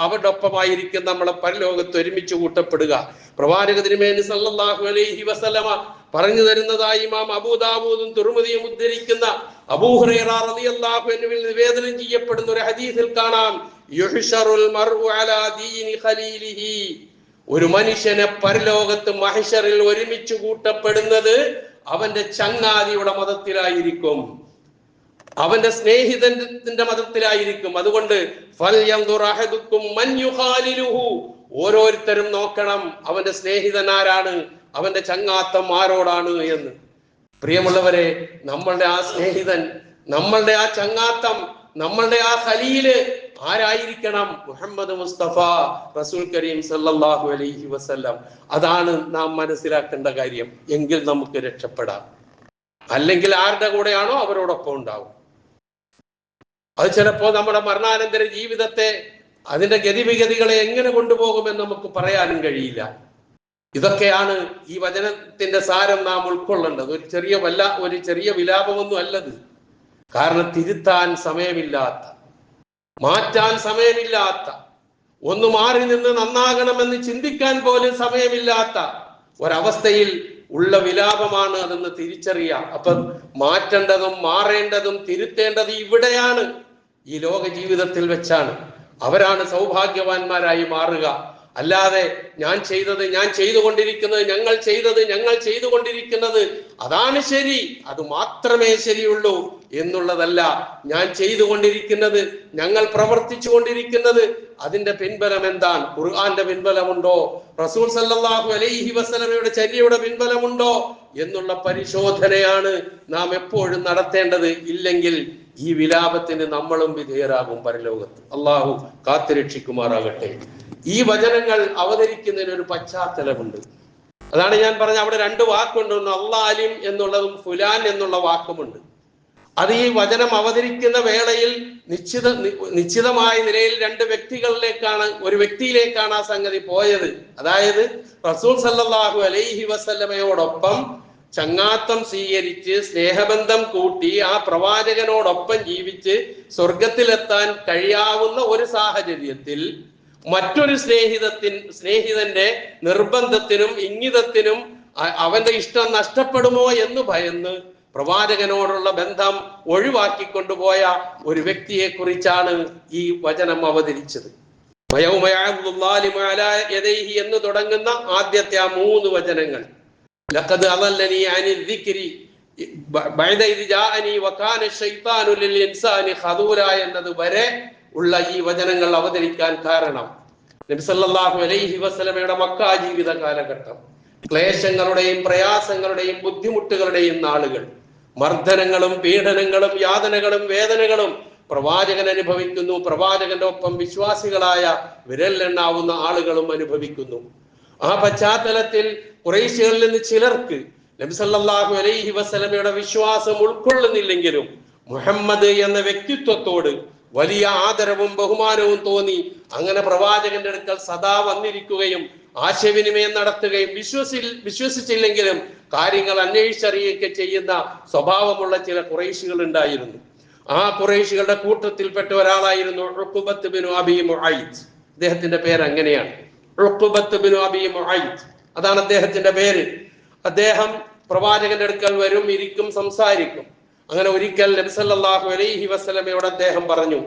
അവരുടെ ഒപ്പമായിരിക്കും നമ്മളെ പരലോകത്ത് ഒരുമിച്ച് കൂട്ടപ്പെടുക. പ്രവാചക തിരുമേനി സല്ലല്ലാഹു അലൈഹി വസല്ലമ പറഞ്ഞു തരുന്നതായി ഇമാം അബൂദാവൂദും തിർമിദിയും ഉദ്ധരിക്കുന്ന അബൂ ഹുറൈറ റളിയല്ലാഹു അൻഹുവിൽ നിവേദനം ചെയ്യപ്പെടുന്ന ഒരു ഹദീസിൽ കാണാം, യുഹ്ശറുൽ മർഉ അലാ ദീനി ഖലീലിഹി. ഒരു മനുഷ്യനെ പരലോകത്ത് മഹ്ശറിൽ ഒരുമിച്ച് കൂട്ടപ്പെടുന്നത് അവന്റെ ചങ്ങാതിയുടെ മതത്തിലായിരിക്കും, അവന്റെ സ്നേഹിതന്റെ മതത്തിലായിരിക്കും. അതുകൊണ്ട് ഓരോരുത്തരും നോക്കണം അവന്റെ സ്നേഹിതൻ ആരാണ്, അവന്റെ ചങ്ങാത്തം ആരോടാണ് എന്ന്. പ്രിയമുള്ളവരെ, നമ്മളുടെ ആ സ്നേഹിതൻ, നമ്മളുടെ ആ ചങ്ങാത്തം, നമ്മളുടെ ആ ഖലീല് ആരായിരിക്കണം? മുഹമ്മദ് മുസ്തഫ റസൂൽ കരീം സല്ലല്ലാഹു അലൈഹി വസല്ലം. അതാണ് നാം മനസ്സിലാക്കേണ്ട കാര്യം. എങ്കിൽ നമുക്ക് രക്ഷപ്പെടാം. അല്ലെങ്കിൽ ആരുടെ കൂടെയാണോ അവരോടൊപ്പം ഉണ്ടാവും. അത് ചിലപ്പോൾ നമ്മുടെ മരണാനന്തര ജീവിതത്തെ, അതിന്റെ ഗതിവിഗതികളെ എങ്ങനെ കൊണ്ടുപോകുമെന്ന് നമുക്ക് പറയാനും കഴിയില്ല. ഇതൊക്കെയാണ് ഈ വചനത്തിന്റെ സാരം നാം ഉൾക്കൊള്ളേണ്ടത്. ഒരു ചെറിയ വിലാപമൊന്നും അല്ലത്. കാരണം തിരുത്താൻ സമയമില്ലാത്ത, മാറ്റാൻ സമയമില്ലാത്ത, ഒന്ന് മാറി നിന്ന് നന്നാകണമെന്ന് ചിന്തിക്കാൻ പോലും സമയമില്ലാത്ത ഒരവസ്ഥയിൽ ഉള്ള വിലാപമാണ് അതെന്ന് തിരിച്ചറിയാം. അപ്പം മാറ്റേണ്ടതും മാറേണ്ടതും തിരുത്തേണ്ടത് ഇവിടെയാണ്, ഈ ലോക ജീവിതത്തിൽ വെച്ചാണ്. അവരാണ് സൗഭാഗ്യവാന്മാരായി മാറുക. അല്ലാതെ ഞാൻ ചെയ്തുകൊണ്ടിരിക്കുന്നത്, ഞങ്ങൾ ചെയ്തുകൊണ്ടിരിക്കുന്നത് അതാണ് ശരി, അത് മാത്രമേ ശരിയുള്ളൂ എന്നുള്ളതല്ല. ഞാൻ ചെയ്തുകൊണ്ടിരിക്കുന്നത്, ഞങ്ങൾ പ്രവർത്തിച്ചു കൊണ്ടിരിക്കുന്നത്, അതിന്റെ പിൻബലം എന്താണ്? ഖുർആന്റെ പിൻബലമുണ്ടോ? റസൂൽ സല്ലല്ലാഹു അലൈഹി വസല്ലമയുടെ ചര്യയുടെ പിൻബലമുണ്ടോ എന്നുള്ള പരിശോധനയാണ് നാം എപ്പോഴും നടത്തേണ്ടത്. ഇല്ലെങ്കിൽ ഈ വിലാപത്തിന് നമ്മളും വിധേയരാകും പരലോകത്ത്. അള്ളാഹു കാത്തുരക്ഷിക്കുമാറാകട്ടെ. ഈ വചനങ്ങൾ അവതരിക്കുന്നതിന് ഒരു പശ്ചാത്തലമുണ്ട്. അതാണ് ഞാൻ പറഞ്ഞ, അവിടെ രണ്ട് വാക്കുണ്ട്. ഒന്ന് അള്ളാലിം എന്നുള്ളതും ഫുലാൻ എന്നുള്ള വാക്കുമുണ്ട്. അത് ഈ വചനം അവതരിക്കുന്ന വേളയിൽ നിശ്ചിതമായ നിലയിൽ ഒരു വ്യക്തിയിലേക്കാണ് ആ സംഗതി പോയത്. അതായത് റസൂൽ സല്ലല്ലാഹു അലൈഹി വസല്ലമയോടൊപ്പം ചങ്ങാത്തം സ്വീകരിച്ച് സ്നേഹബന്ധം കൂട്ടി ആ പ്രവാചകനോടൊപ്പം ജീവിച്ച് സ്വർഗത്തിലെത്താൻ കഴിയാവുന്ന ഒരു സാഹചര്യത്തിൽ മറ്റൊരു സ്നേഹിതന്റെ നിർബന്ധത്തിനും ഇംഗിതത്തിനും അവന്റെ ഇഷ്ടം നഷ്ടപ്പെടുമോ എന്ന് ഭയന്ന് പ്രവാചകനോടുള്ള ബന്ധം ഒഴിവാക്കിക്കൊണ്ടുപോയ ഒരു വ്യക്തിയെ കുറിച്ചാണ് ഈ വചനം അവതരിച്ചത്. എന്ന് തുടങ്ങുന്ന ആദ്യത്തെ ആ 3 വചനങ്ങൾ, ലഖദ് അളല്ലനി അനിൽ ദിക്രി ബഅദ ഇദ് ജാഅനി വകാന ശൈത്താനു ലിൽ ഇൻസാനി ഖദൂല എന്നത് വരെ ഉള്ള ഈ വചനങ്ങൾ അവതരിക്കാൻ കാരണം നബി സല്ലല്ലാഹു അലൈഹി വസല്ലമയുടെ മക്ക ജീവിത കാലഘട്ടം, ക്ലേശങ്ങളുടെയും പ്രയാസങ്ങളുടെയും ബുദ്ധിമുട്ടുകളുടെയും നാളുകൾ, മർദ്ദനങ്ങളും പീഡനങ്ങളും യാതനകളും വേദനകളും പ്രവാചകൻ അനുഭവിക്കുന്നു. പ്രവാചകന്റെ ഒപ്പം വിശ്വാസികളായ വിരലിലെണ്ണാവുന്ന ആളുകളും അനുഭവിക്കുന്നു. ആ പശ്ചാത്തലത്തിൽ ഖുറൈശികളിൽ നിന്ന് ചിലർക്ക് നബി സല്ലല്ലാഹു അലൈഹി വസല്ലമയുടെ വിശ്വാസം ഉൾക്കൊള്ളുന്നില്ലെങ്കിലും മുഹമ്മദ് എന്ന വ്യക്തിത്വത്തോട് വലിയ ആദരവും ബഹുമാനവും തോന്നി അങ്ങനെ പ്രവാചകന്റെ അടുക്കൽ സദാ വന്നിരിക്കുകയും ആശയവിനിമയം നടത്തുകയും വിശ്വസിച്ചില്ലെങ്കിലും കാര്യങ്ങൾ അന്വേഷിച്ചറിയുകയൊക്കെ ചെയ്യുന്ന സ്വഭാവമുള്ള ചില ഖുറൈശികൾ ഉണ്ടായിരുന്നു. ആ ഖുറൈശികളുടെ കൂട്ടത്തിൽപ്പെട്ട ഒരാളായിരുന്നു ഉഖ്ബത്ത് ബിൻ അബീ മുഅയ്ത്. അദ്ദേഹത്തിന്റെ പേര് അങ്ങനെയാണ്, ഉഖ്ബത്ത് ബിൻ അബീ മുഅയ്ത്, അതാണ് അദ്ദേഹത്തിന്റെ പേര്. അദ്ദേഹം പ്രവാചകന്റെ അടുക്കൽ വരും, ഇരിക്കും, സംസാരിക്കും. അങ്ങനെ ഒരിക്കൽ നബി സല്ലല്ലാഹു അലൈഹി വസല്ലമയോട് അദ്ദേഹം പറഞ്ഞു,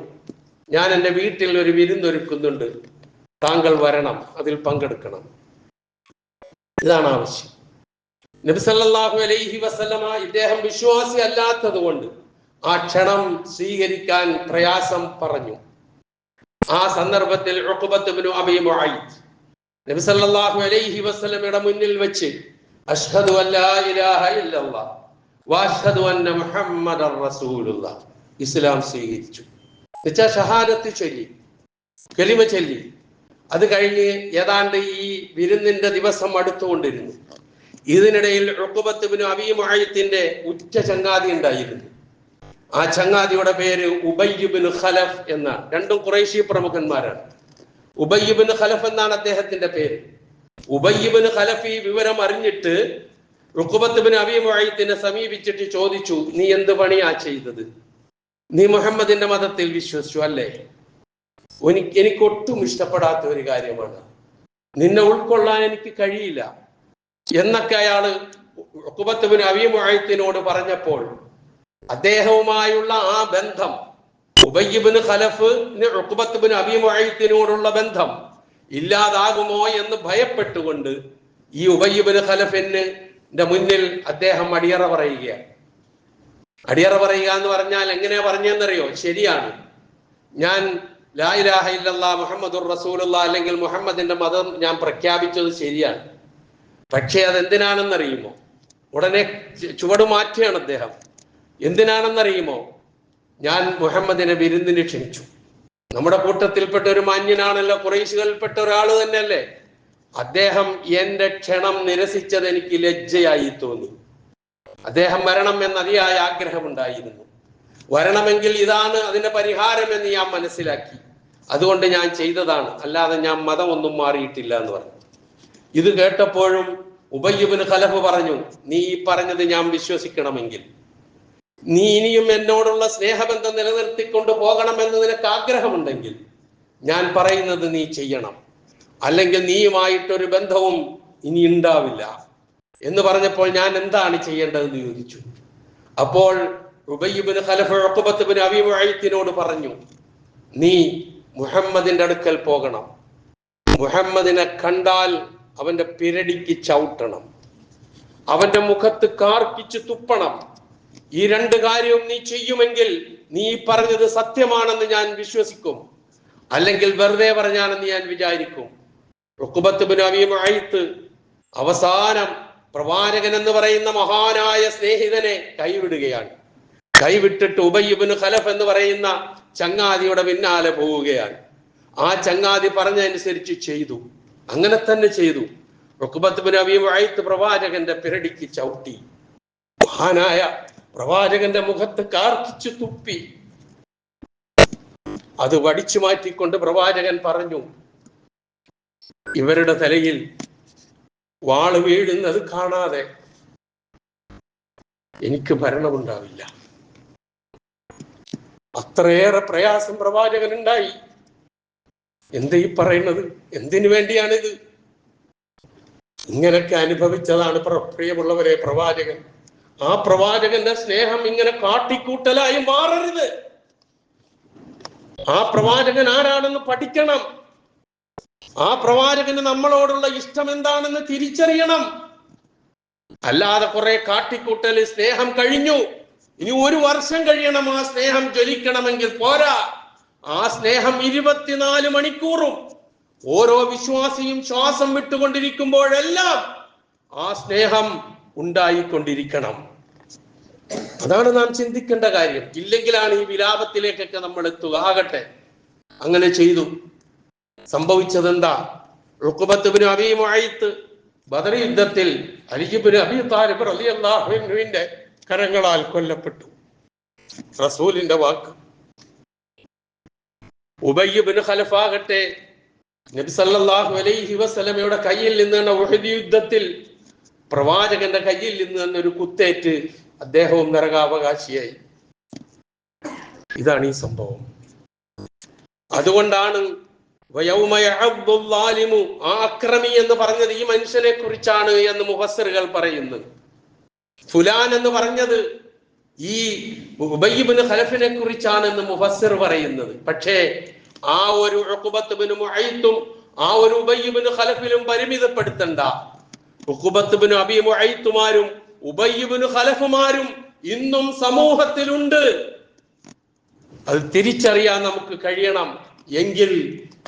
ഞാൻ എൻ്റെ വീട്ടിൽ ഒരു വിരുന്നൊരുക്കുന്നുണ്ട്, താങ്കൾ വരണം, അതിൽ പങ്കെടുക്കണം. ഇതാണ് ആവശ്യം. നബി സല്ലല്ലാഹു അലൈഹി വസല്ലമ ഇദ്ദേഹം വിശ്വാസി അല്ലാത്തത് കൊണ്ട് ആ ക്ഷണം സ്വീകരിക്കാൻ പ്രയാസം പറഞ്ഞു. ആ സന്ദർഭത്തിൽ ഉഖബത്ത് ഇബ്നു അബീ മുഅയ്ത് നബി സല്ലല്ലാഹു അലൈഹി വസല്ലമയുടെ മുന്നിൽ വെച്ച് അഷ്ഹദു അല്ലാ ഇലാഹ ഇല്ലല്ലാഹ് വഅഷ്ഹദു അന്ന മുഹമ്മദർ റസൂലുള്ളാഹ് ഇസ്ലാം സ്വീകരിച്ചു. എന്നുവെച്ചാൽ ഷഹാദത്ത് ചൊല്ലി, കലിമ ചൊല്ലി. അത് കഴിഞ്ഞ് ഏതാണ്ട് ഈ വിരുന്നിന്റെ ദിവസം അടുത്തുകൊണ്ടിരുന്നു. ഇതിനിടയിൽ ഉഖബത്ത് ഇബ്നു അബീ മുഅയ്ത്തിന്റെ ഉറ്റ ചങ്ങാതി ഉണ്ടായിരുന്നു. ആ ചങ്ങാതിയുടെ പേര് ഉബയ്യ് ഇബ്നു ഖലഫ് എന്നാണ്. രണ്ടും ഖുറൈശി പ്രമുഖന്മാരാണ്. ഉബയ്യ് ഇബ്നു ഖലഫ് എന്നാണ് അദ്ദേഹത്തിന്റെ പേര്. ഉബയ്യ് ഇബ്നു ഖലഫ് ഈ വിവരം അറിഞ്ഞിട്ട് ഉഖബത്ത് ഇബ്നു അബീ മുഅയ്ത്തിനെ സമീപിച്ചിട്ട് ചോദിച്ചു, നീ എന്ത് പണിയാ ചെയ്തത്? നീ മുഹമ്മദിന്റെ മതത്തിൽ വിശ്വസിച്ചു അല്ലേ? എനിക്ക് ഒട്ടും ഇഷ്ടപ്പെടാത്ത ഒരു കാര്യമാണ്, നിന്നെ ഉൾക്കൊള്ളാൻ എനിക്ക് കഴിയില്ല എന്നൊക്കെ അയാള് ഉഖബത്ത് ഇബ്നു അബീ മുഅയ്ത്തിനോട് പറഞ്ഞപ്പോൾ അദ്ദേഹവുമായുള്ള ആ ബന്ധം, ഉബയ്യ് ഇബ്നു ഖലഫിന് ഉഖബത്ത് ഇബ്നു അബീ മുഅയ്ത്തിനോടുള്ള ബന്ധം ഇല്ലാതാകുമോ എന്ന് ഭയപ്പെട്ടുകൊണ്ട് ഈ ഉബയ്യ് ഇബ്നു ഖലഫിന്റെ മുന്നിൽ അദ്ദേഹം അടിയറ പറയുകയാണ്. അടിയറ പറയുക എന്ന് പറഞ്ഞാൽ എങ്ങനെയാ പറഞ്ഞെന്നറിയോ? ശരിയാണ്, ഞാൻ ലാ ഇലാഹ ഇല്ലല്ലാഹ് മുഹമ്മദുർ റസൂലുള്ളാഹ് അല്ലെങ്കിൽ മുഹമ്മദിന്റെ മതം ഞാൻ പ്രഖ്യാപിച്ചത് ശരിയാണ്. പക്ഷേ അതെന്തിനാണെന്നറിയുമോ? ഉടനെ ചുവട് മാറ്റുകയാണ് അദ്ദേഹം. എന്തിനാണെന്നറിയുമോ? ഞാൻ മുഹമ്മദിനെ വിരുന്നിന് ക്ഷണിച്ചു. നമ്മുടെ കൂട്ടത്തിൽപ്പെട്ട ഒരു മാന്യനാണല്ലോ, ഖുറൈശികളിൽപ്പെട്ട ഒരാൾ തന്നെയല്ലേ. അദ്ദേഹം എന്റെ ക്ഷണം നിരസിച്ചത് എനിക്ക് ലജ്ജയായി തോന്നി. അദ്ദേഹം വരണം എന്ന അതിയായ ആഗ്രഹമുണ്ടായിരുന്നു. വരണമെങ്കിൽ ഇതാണ് അതിന്റെ പരിഹാരം എന്ന് ഞാൻ മനസ്സിലാക്കി. അതുകൊണ്ട് ഞാൻ ചെയ്തതാണ്, അല്ലാതെ ഞാൻ മതമൊന്നും മാറിയിട്ടില്ല എന്ന് പറഞ്ഞു. ഇത് കേട്ടപ്പോഴും ഉബയ്യ് ഇബ്നു ഖലഫ് പറഞ്ഞു, നീ ഈ പറഞ്ഞത് ഞാൻ വിശ്വസിക്കണമെങ്കിൽ, നീ ഇനിയും എന്നോടുള്ള സ്നേഹബന്ധം നിലനിർത്തിക്കൊണ്ട് പോകണമെന്ന് നിനക്ക് ആഗ്രഹമുണ്ടെങ്കിൽ ഞാൻ പറയുന്നത് നീ ചെയ്യണം, അല്ലെങ്കിൽ നീയുമായിട്ടൊരു ബന്ധവും ഇനി ഉണ്ടാവില്ല എന്ന് പറഞ്ഞപ്പോൾ ഞാൻ എന്താണ് ചെയ്യേണ്ടതെന്ന് ചോദിച്ചു. അപ്പോൾ ഉബയ്യ് ഇബ്നു ഖലഫ് ഉഖബത്ത് ഇബ്നു അബീ മുഅയ്ത്തിനോട് പറഞ്ഞു, നീ മുഹമ്മദിന്റെ അടുക്കൽ പോകണം, മുഹമ്മദിനെ കണ്ടാൽ അവന്റെ പിരടിക്ക് ചവിട്ടണം, അവന്റെ മുഖത്ത് കാർക്കിച്ച് തുപ്പണം. ഈ രണ്ട് കാര്യവും നീ ചെയ്യുമെങ്കിൽ നീ പറഞ്ഞത് സത്യമാണെന്ന് ഞാൻ വിശ്വസിക്കും, അല്ലെങ്കിൽ വെറുതെ പറഞ്ഞാണെന്ന് ഞാൻ വിചാരിക്കും. ഉഖബത്ത് ഇബ്നു അബീ മുഅയ്ത്ത് അവസാനം പ്രവാചകൻ എന്ന് പറയുന്ന മഹാനായ സ്നേഹിതനെ കൈവിടുകയാണ്. കൈവിട്ടിട്ട് ഉബയ്യ് ഇബ്നു ഖലഫ് എന്ന് പറയുന്ന ചങ്ങാതിയുടെ പിന്നാലെ പോവുകയാണ്. ആ ചങ്ങാതി പറഞ്ഞതനുസരിച്ച് ചെയ്തു. അങ്ങനെ തന്നെ ചെയ്തു. ഉഖബത്ത് ഇബ്നു അബീ മുഅയ്ത്ത് പ്രവാചകന്റെ പിരടിക്ക് ചവിട്ടി. മഹാനായ പ്രവാചകന്റെ മുഖത്ത് കാർക്കിച്ചു തുപ്പി. അത് വടിച്ചു മാറ്റിക്കൊണ്ട് പ്രവാചകൻ പറഞ്ഞു, ഇവരുടെ തലയിൽ വാള് വീഴുന്നത് കാണാതെ എനിക്ക് ഭരണമുണ്ടാവില്ല. അത്രയേറെ പ്രയാസം പ്രവാചകൻ ഉണ്ടായി. എന്താ ഈ പറയുന്നത്? എന്തിനു വേണ്ടിയാണിത്? ഇങ്ങനൊക്കെ അനുഭവിച്ചതാണ് പ്രിയമുള്ളവരെ പ്രവാചകൻ. ആ പ്രവാചകന്റെ സ്നേഹം ഇങ്ങനെ കാട്ടിക്കൂട്ടലായി മാറരുത്. ആ പ്രവാചകൻ ആരാണെന്ന് പഠിക്കണം. ആ പ്രവാചകന് നമ്മളോടുള്ള ഇഷ്ടം എന്താണെന്ന് തിരിച്ചറിയണം. അല്ലാതെ കുറെ കാട്ടിക്കൂട്ടല്, സ്നേഹം കഴിഞ്ഞു, ഇനി 1 വർഷം കഴിയണം ആ സ്നേഹം ജ്വലിക്കണമെങ്കിൽ പോരാ. ആ സ്നേഹം 24 മണിക്കൂറും ഓരോ വിശ്വാസിയും ശ്വാസം വിട്ടുകൊണ്ടിരിക്കുമ്പോഴെല്ലാം ആ സ്നേഹം ഉണ്ടായിക്കൊണ്ടിരിക്കണം. അതാണ് നാം ചിന്തിക്കേണ്ട കാര്യം. ഇല്ലെങ്കിലാണ് ഈ വിലാപത്തിലേക്കൊക്കെ നമ്മൾ എത്തുക. ആകട്ടെ, അങ്ങനെ ചെയ്തു. സംഭവിച്ചത് എന്താ? ഉഖബത്ത് ഇബ്നു അബീ മുഅയ്ത്ത് ബദർ യുദ്ധത്തിൽ അലി ഇബ്നു അബീ താലിബ് റളിയല്ലാഹു അൻഹുവിന്റെ കരങ്ങളാൽ കൊല്ലപ്പെട്ടു. റസൂലിന്റെ വാക്ക്. ഉബയ്യ് ഇബ്നു ഖലഫ് ആകട്ടെ നബി സല്ലല്ലാഹു അലൈഹി വസല്ലമയുടെ കയ്യിൽ നിന്നാണ് ഉഹദ് യുദ്ധത്തിൽ പ്രവാചകന്റെ കയ്യിൽ നിന്ന് ഒരു കുത്തേറ്റ് അദ്ദേഹവും നരകാവകാശിയായി. ഇതാണ് ഈ സംഭവം. അതുകൊണ്ടാണ് ആ അക്രമി എന്ന് പറഞ്ഞത് ഈ മനുഷ്യനെ കുറിച്ചാണ് എന്ന് മുഫസ്സിറുകൾ പറയുന്നത്. ഫുലാൻ എന്ന് പറഞ്ഞത് ഈ ഉബയ്യ് ഇബ്നു ഖലഫിനെ കുറിച്ചാണ് എന്ന് മുഫസ്സിർ പറയുന്നത്. പക്ഷേ ആ ഒരു ഉഖബത്ത് ഇബ്നു മുഅയ്ത്തും ആ ഒരു ഉബയ്യ് ഇബ്നു ഖലഫിലും പരിമിതപ്പെടുത്തണ്ട. ഉഖബത്ത് ഇബ്നു അബീ മുഅയ്ത്തുമാരും ഉബയ്യ് ഇബ്നു ഖലഫുമാരും ഇന്നും സമൂഹത്തിലുണ്ട്. അത് തിരിച്ചറിയാൻ നമുക്ക് കഴിയണം. എങ്കിൽ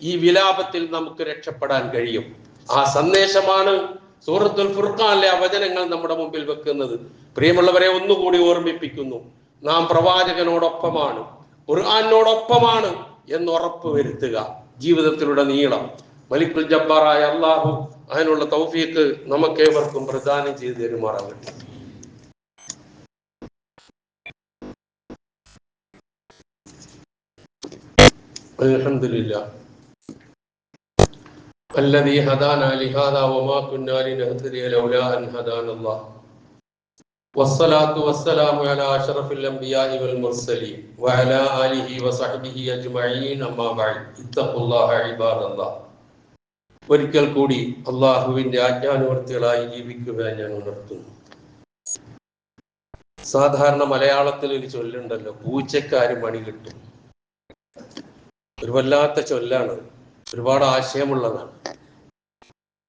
ഈ വിലാപത്തിൽ നമുക്ക് രക്ഷപ്പെടാൻ കഴിയും. ആ സന്ദേശമാണ് സൂറത്തുൽ ഫുർഖാനിലെ ആ വചനങ്ങൾ നമ്മുടെ മുമ്പിൽ വെക്കുന്നത്. പ്രിയമുള്ളവരെ, ഒന്നുകൂടി ഓർമ്മിപ്പിക്കുന്നു, നാം പ്രവാചകനോടൊപ്പമാണ്, ഖുർആനോടൊപ്പമാണ് എന്ന് ഉറപ്പ് വരുത്തുക ജീവിതത്തിലുടനീളം. മലിക്കുൽ ജബ്ബാറായ അല്ലാഹു അതിനുള്ള തൗഫീഖ് നമുക്കേവർക്കും പ്രദാനം ചെയ്തു തരുമാറാകട്ടെ. അൽഹംദുലില്ലാഹ് الذي هدانا لهذا وما كنا لنهتدي لولا أن هدانا الله والصلاة والسلام على أشرف الأنبياء والمرسلين وعلى آله وصحبه أجمعين أما بعد اتقوا الله عباد الله. ഒരിക്കൽ കൂടി അള്ളാഹുവിന്റെ ആജ്ഞാനുവർത്തികളായി ജീവിക്കുവാൻ ഞാൻ ഉണർത്തുന്നു. സാധാരണ മലയാളത്തിൽ ഒരു ചൊല്ലുണ്ടല്ലോ, പൂച്ചക്കാര് മണി കിട്ടും. ഒരു വല്ലാത്ത ചൊല്ലാണ്, ഒരുപാട് ആശയമുള്ളതാണ്.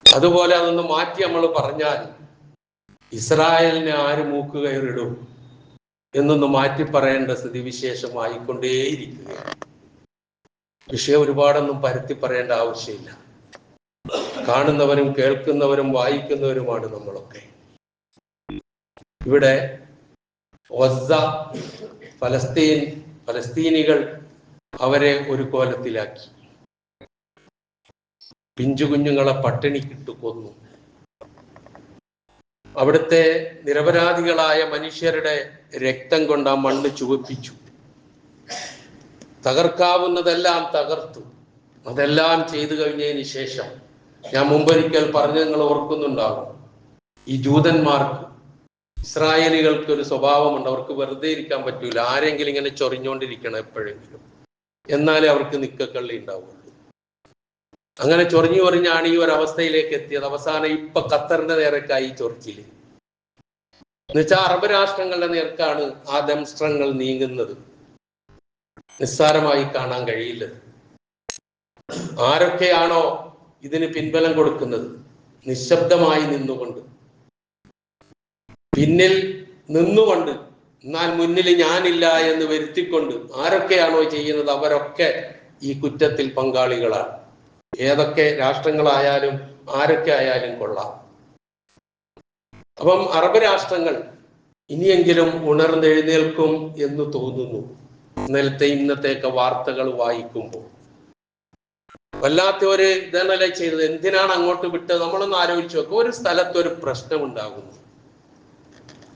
അതുപോലെ അതൊന്ന് മാറ്റി നമ്മൾ പറഞ്ഞാൽ ഇസ്രായേലിനെ ആര് മൂക്ക് കയറിടും എന്നൊന്ന് മാറ്റി പറയേണ്ട സ്ഥിതിവിശേഷമായിക്കൊണ്ടേയിരിക്കുക. വിഷയം ഒരുപാടൊന്നും പരത്തി പറയേണ്ട ആവശ്യമില്ല. കാണുന്നവരും കേൾക്കുന്നവരും വായിക്കുന്നവരുമാണ് നമ്മളൊക്കെ. ഇവിടെ ഫലസ്തീനികൾ അവരെ ഒരു കോലത്തിലാക്കി. പിഞ്ചു കുഞ്ഞുങ്ങളെ പട്ടിണിക്കിട്ട് കൊന്നു. അവിടുത്തെ നിരപരാധികളായ മനുഷ്യരുടെ രക്തം കൊണ്ട് ആ മണ്ണ് ചുവപ്പിച്ചു. തകർക്കാവുന്നതെല്ലാം തകർത്തു. അതെല്ലാം ചെയ്തു കഴിഞ്ഞതിന് ശേഷം ഞാൻ മുമ്പൊരിക്കൽ പറഞ്ഞ് നിങ്ങൾ ഓർക്കുന്നുണ്ടാകും, ഈ ജൂതന്മാർക്ക്, ഇസ്രായേലികൾക്ക് ഒരു സ്വഭാവമുണ്ട്. അവർക്ക് വെറുതെ ഇരിക്കാൻ പറ്റൂല. ആരെങ്കിലും ഇങ്ങനെ ചൊറിഞ്ഞോണ്ടിരിക്കണം എപ്പോഴെങ്കിലും, എന്നാലേ അവർക്ക് നിക്കക്കള്ളി ഉണ്ടാവുള്ളൂ. അങ്ങനെ ചൊറിഞ്ഞാണ് ഈ ഒരു അവസ്ഥയിലേക്ക് എത്തിയത്. അവസാനം ഇപ്പൊ ഖത്തറിന്റെ നേരക്കായി ചൊറിച്ചില്. എന്നുവെച്ചാൽ അറബ് രാഷ്ട്രങ്ങളുടെ നേർക്കാണ് ആ ദംഷ്ട്രങ്ങൾ നീങ്ങുന്നത്. നിസ്സാരമായി കാണാൻ കഴിയില്ല. ആരൊക്കെയാണോ ഇതിന് പിൻബലം കൊടുക്കുന്നത്, നിശബ്ദമായി നിന്നുകൊണ്ട്, പിന്നിൽ നിന്നുകൊണ്ട്, എന്നാൽ മുന്നിൽ ഞാനില്ല എന്ന് വരുത്തിക്കൊണ്ട് ആരൊക്കെയാണോ ചെയ്യുന്നത്, അവരൊക്കെ ഈ കുറ്റത്തിൽ പങ്കാളികളാണ്. ഏതൊക്കെ രാഷ്ട്രങ്ങളായാലും ആരൊക്കെ ആയാലും കൊള്ളാം. അപ്പം അറബ് രാഷ്ട്രങ്ങൾ ഇനിയെങ്കിലും ഉണർന്നെഴുന്നേൽക്കും എന്ന് തോന്നുന്നു. ഇന്നത്തെയൊക്കെ വാർത്തകൾ വായിക്കുമ്പോൾ വല്ലാത്ത ഒരു ഇതല്ലേ ചെയ്തത്. എന്തിനാണ് അങ്ങോട്ട് വിട്ടത്? നമ്മളൊന്ന് ആലോചിച്ച് നോക്കുക. ഒരു സ്ഥലത്തൊരു പ്രശ്നം ഉണ്ടാകുന്നു.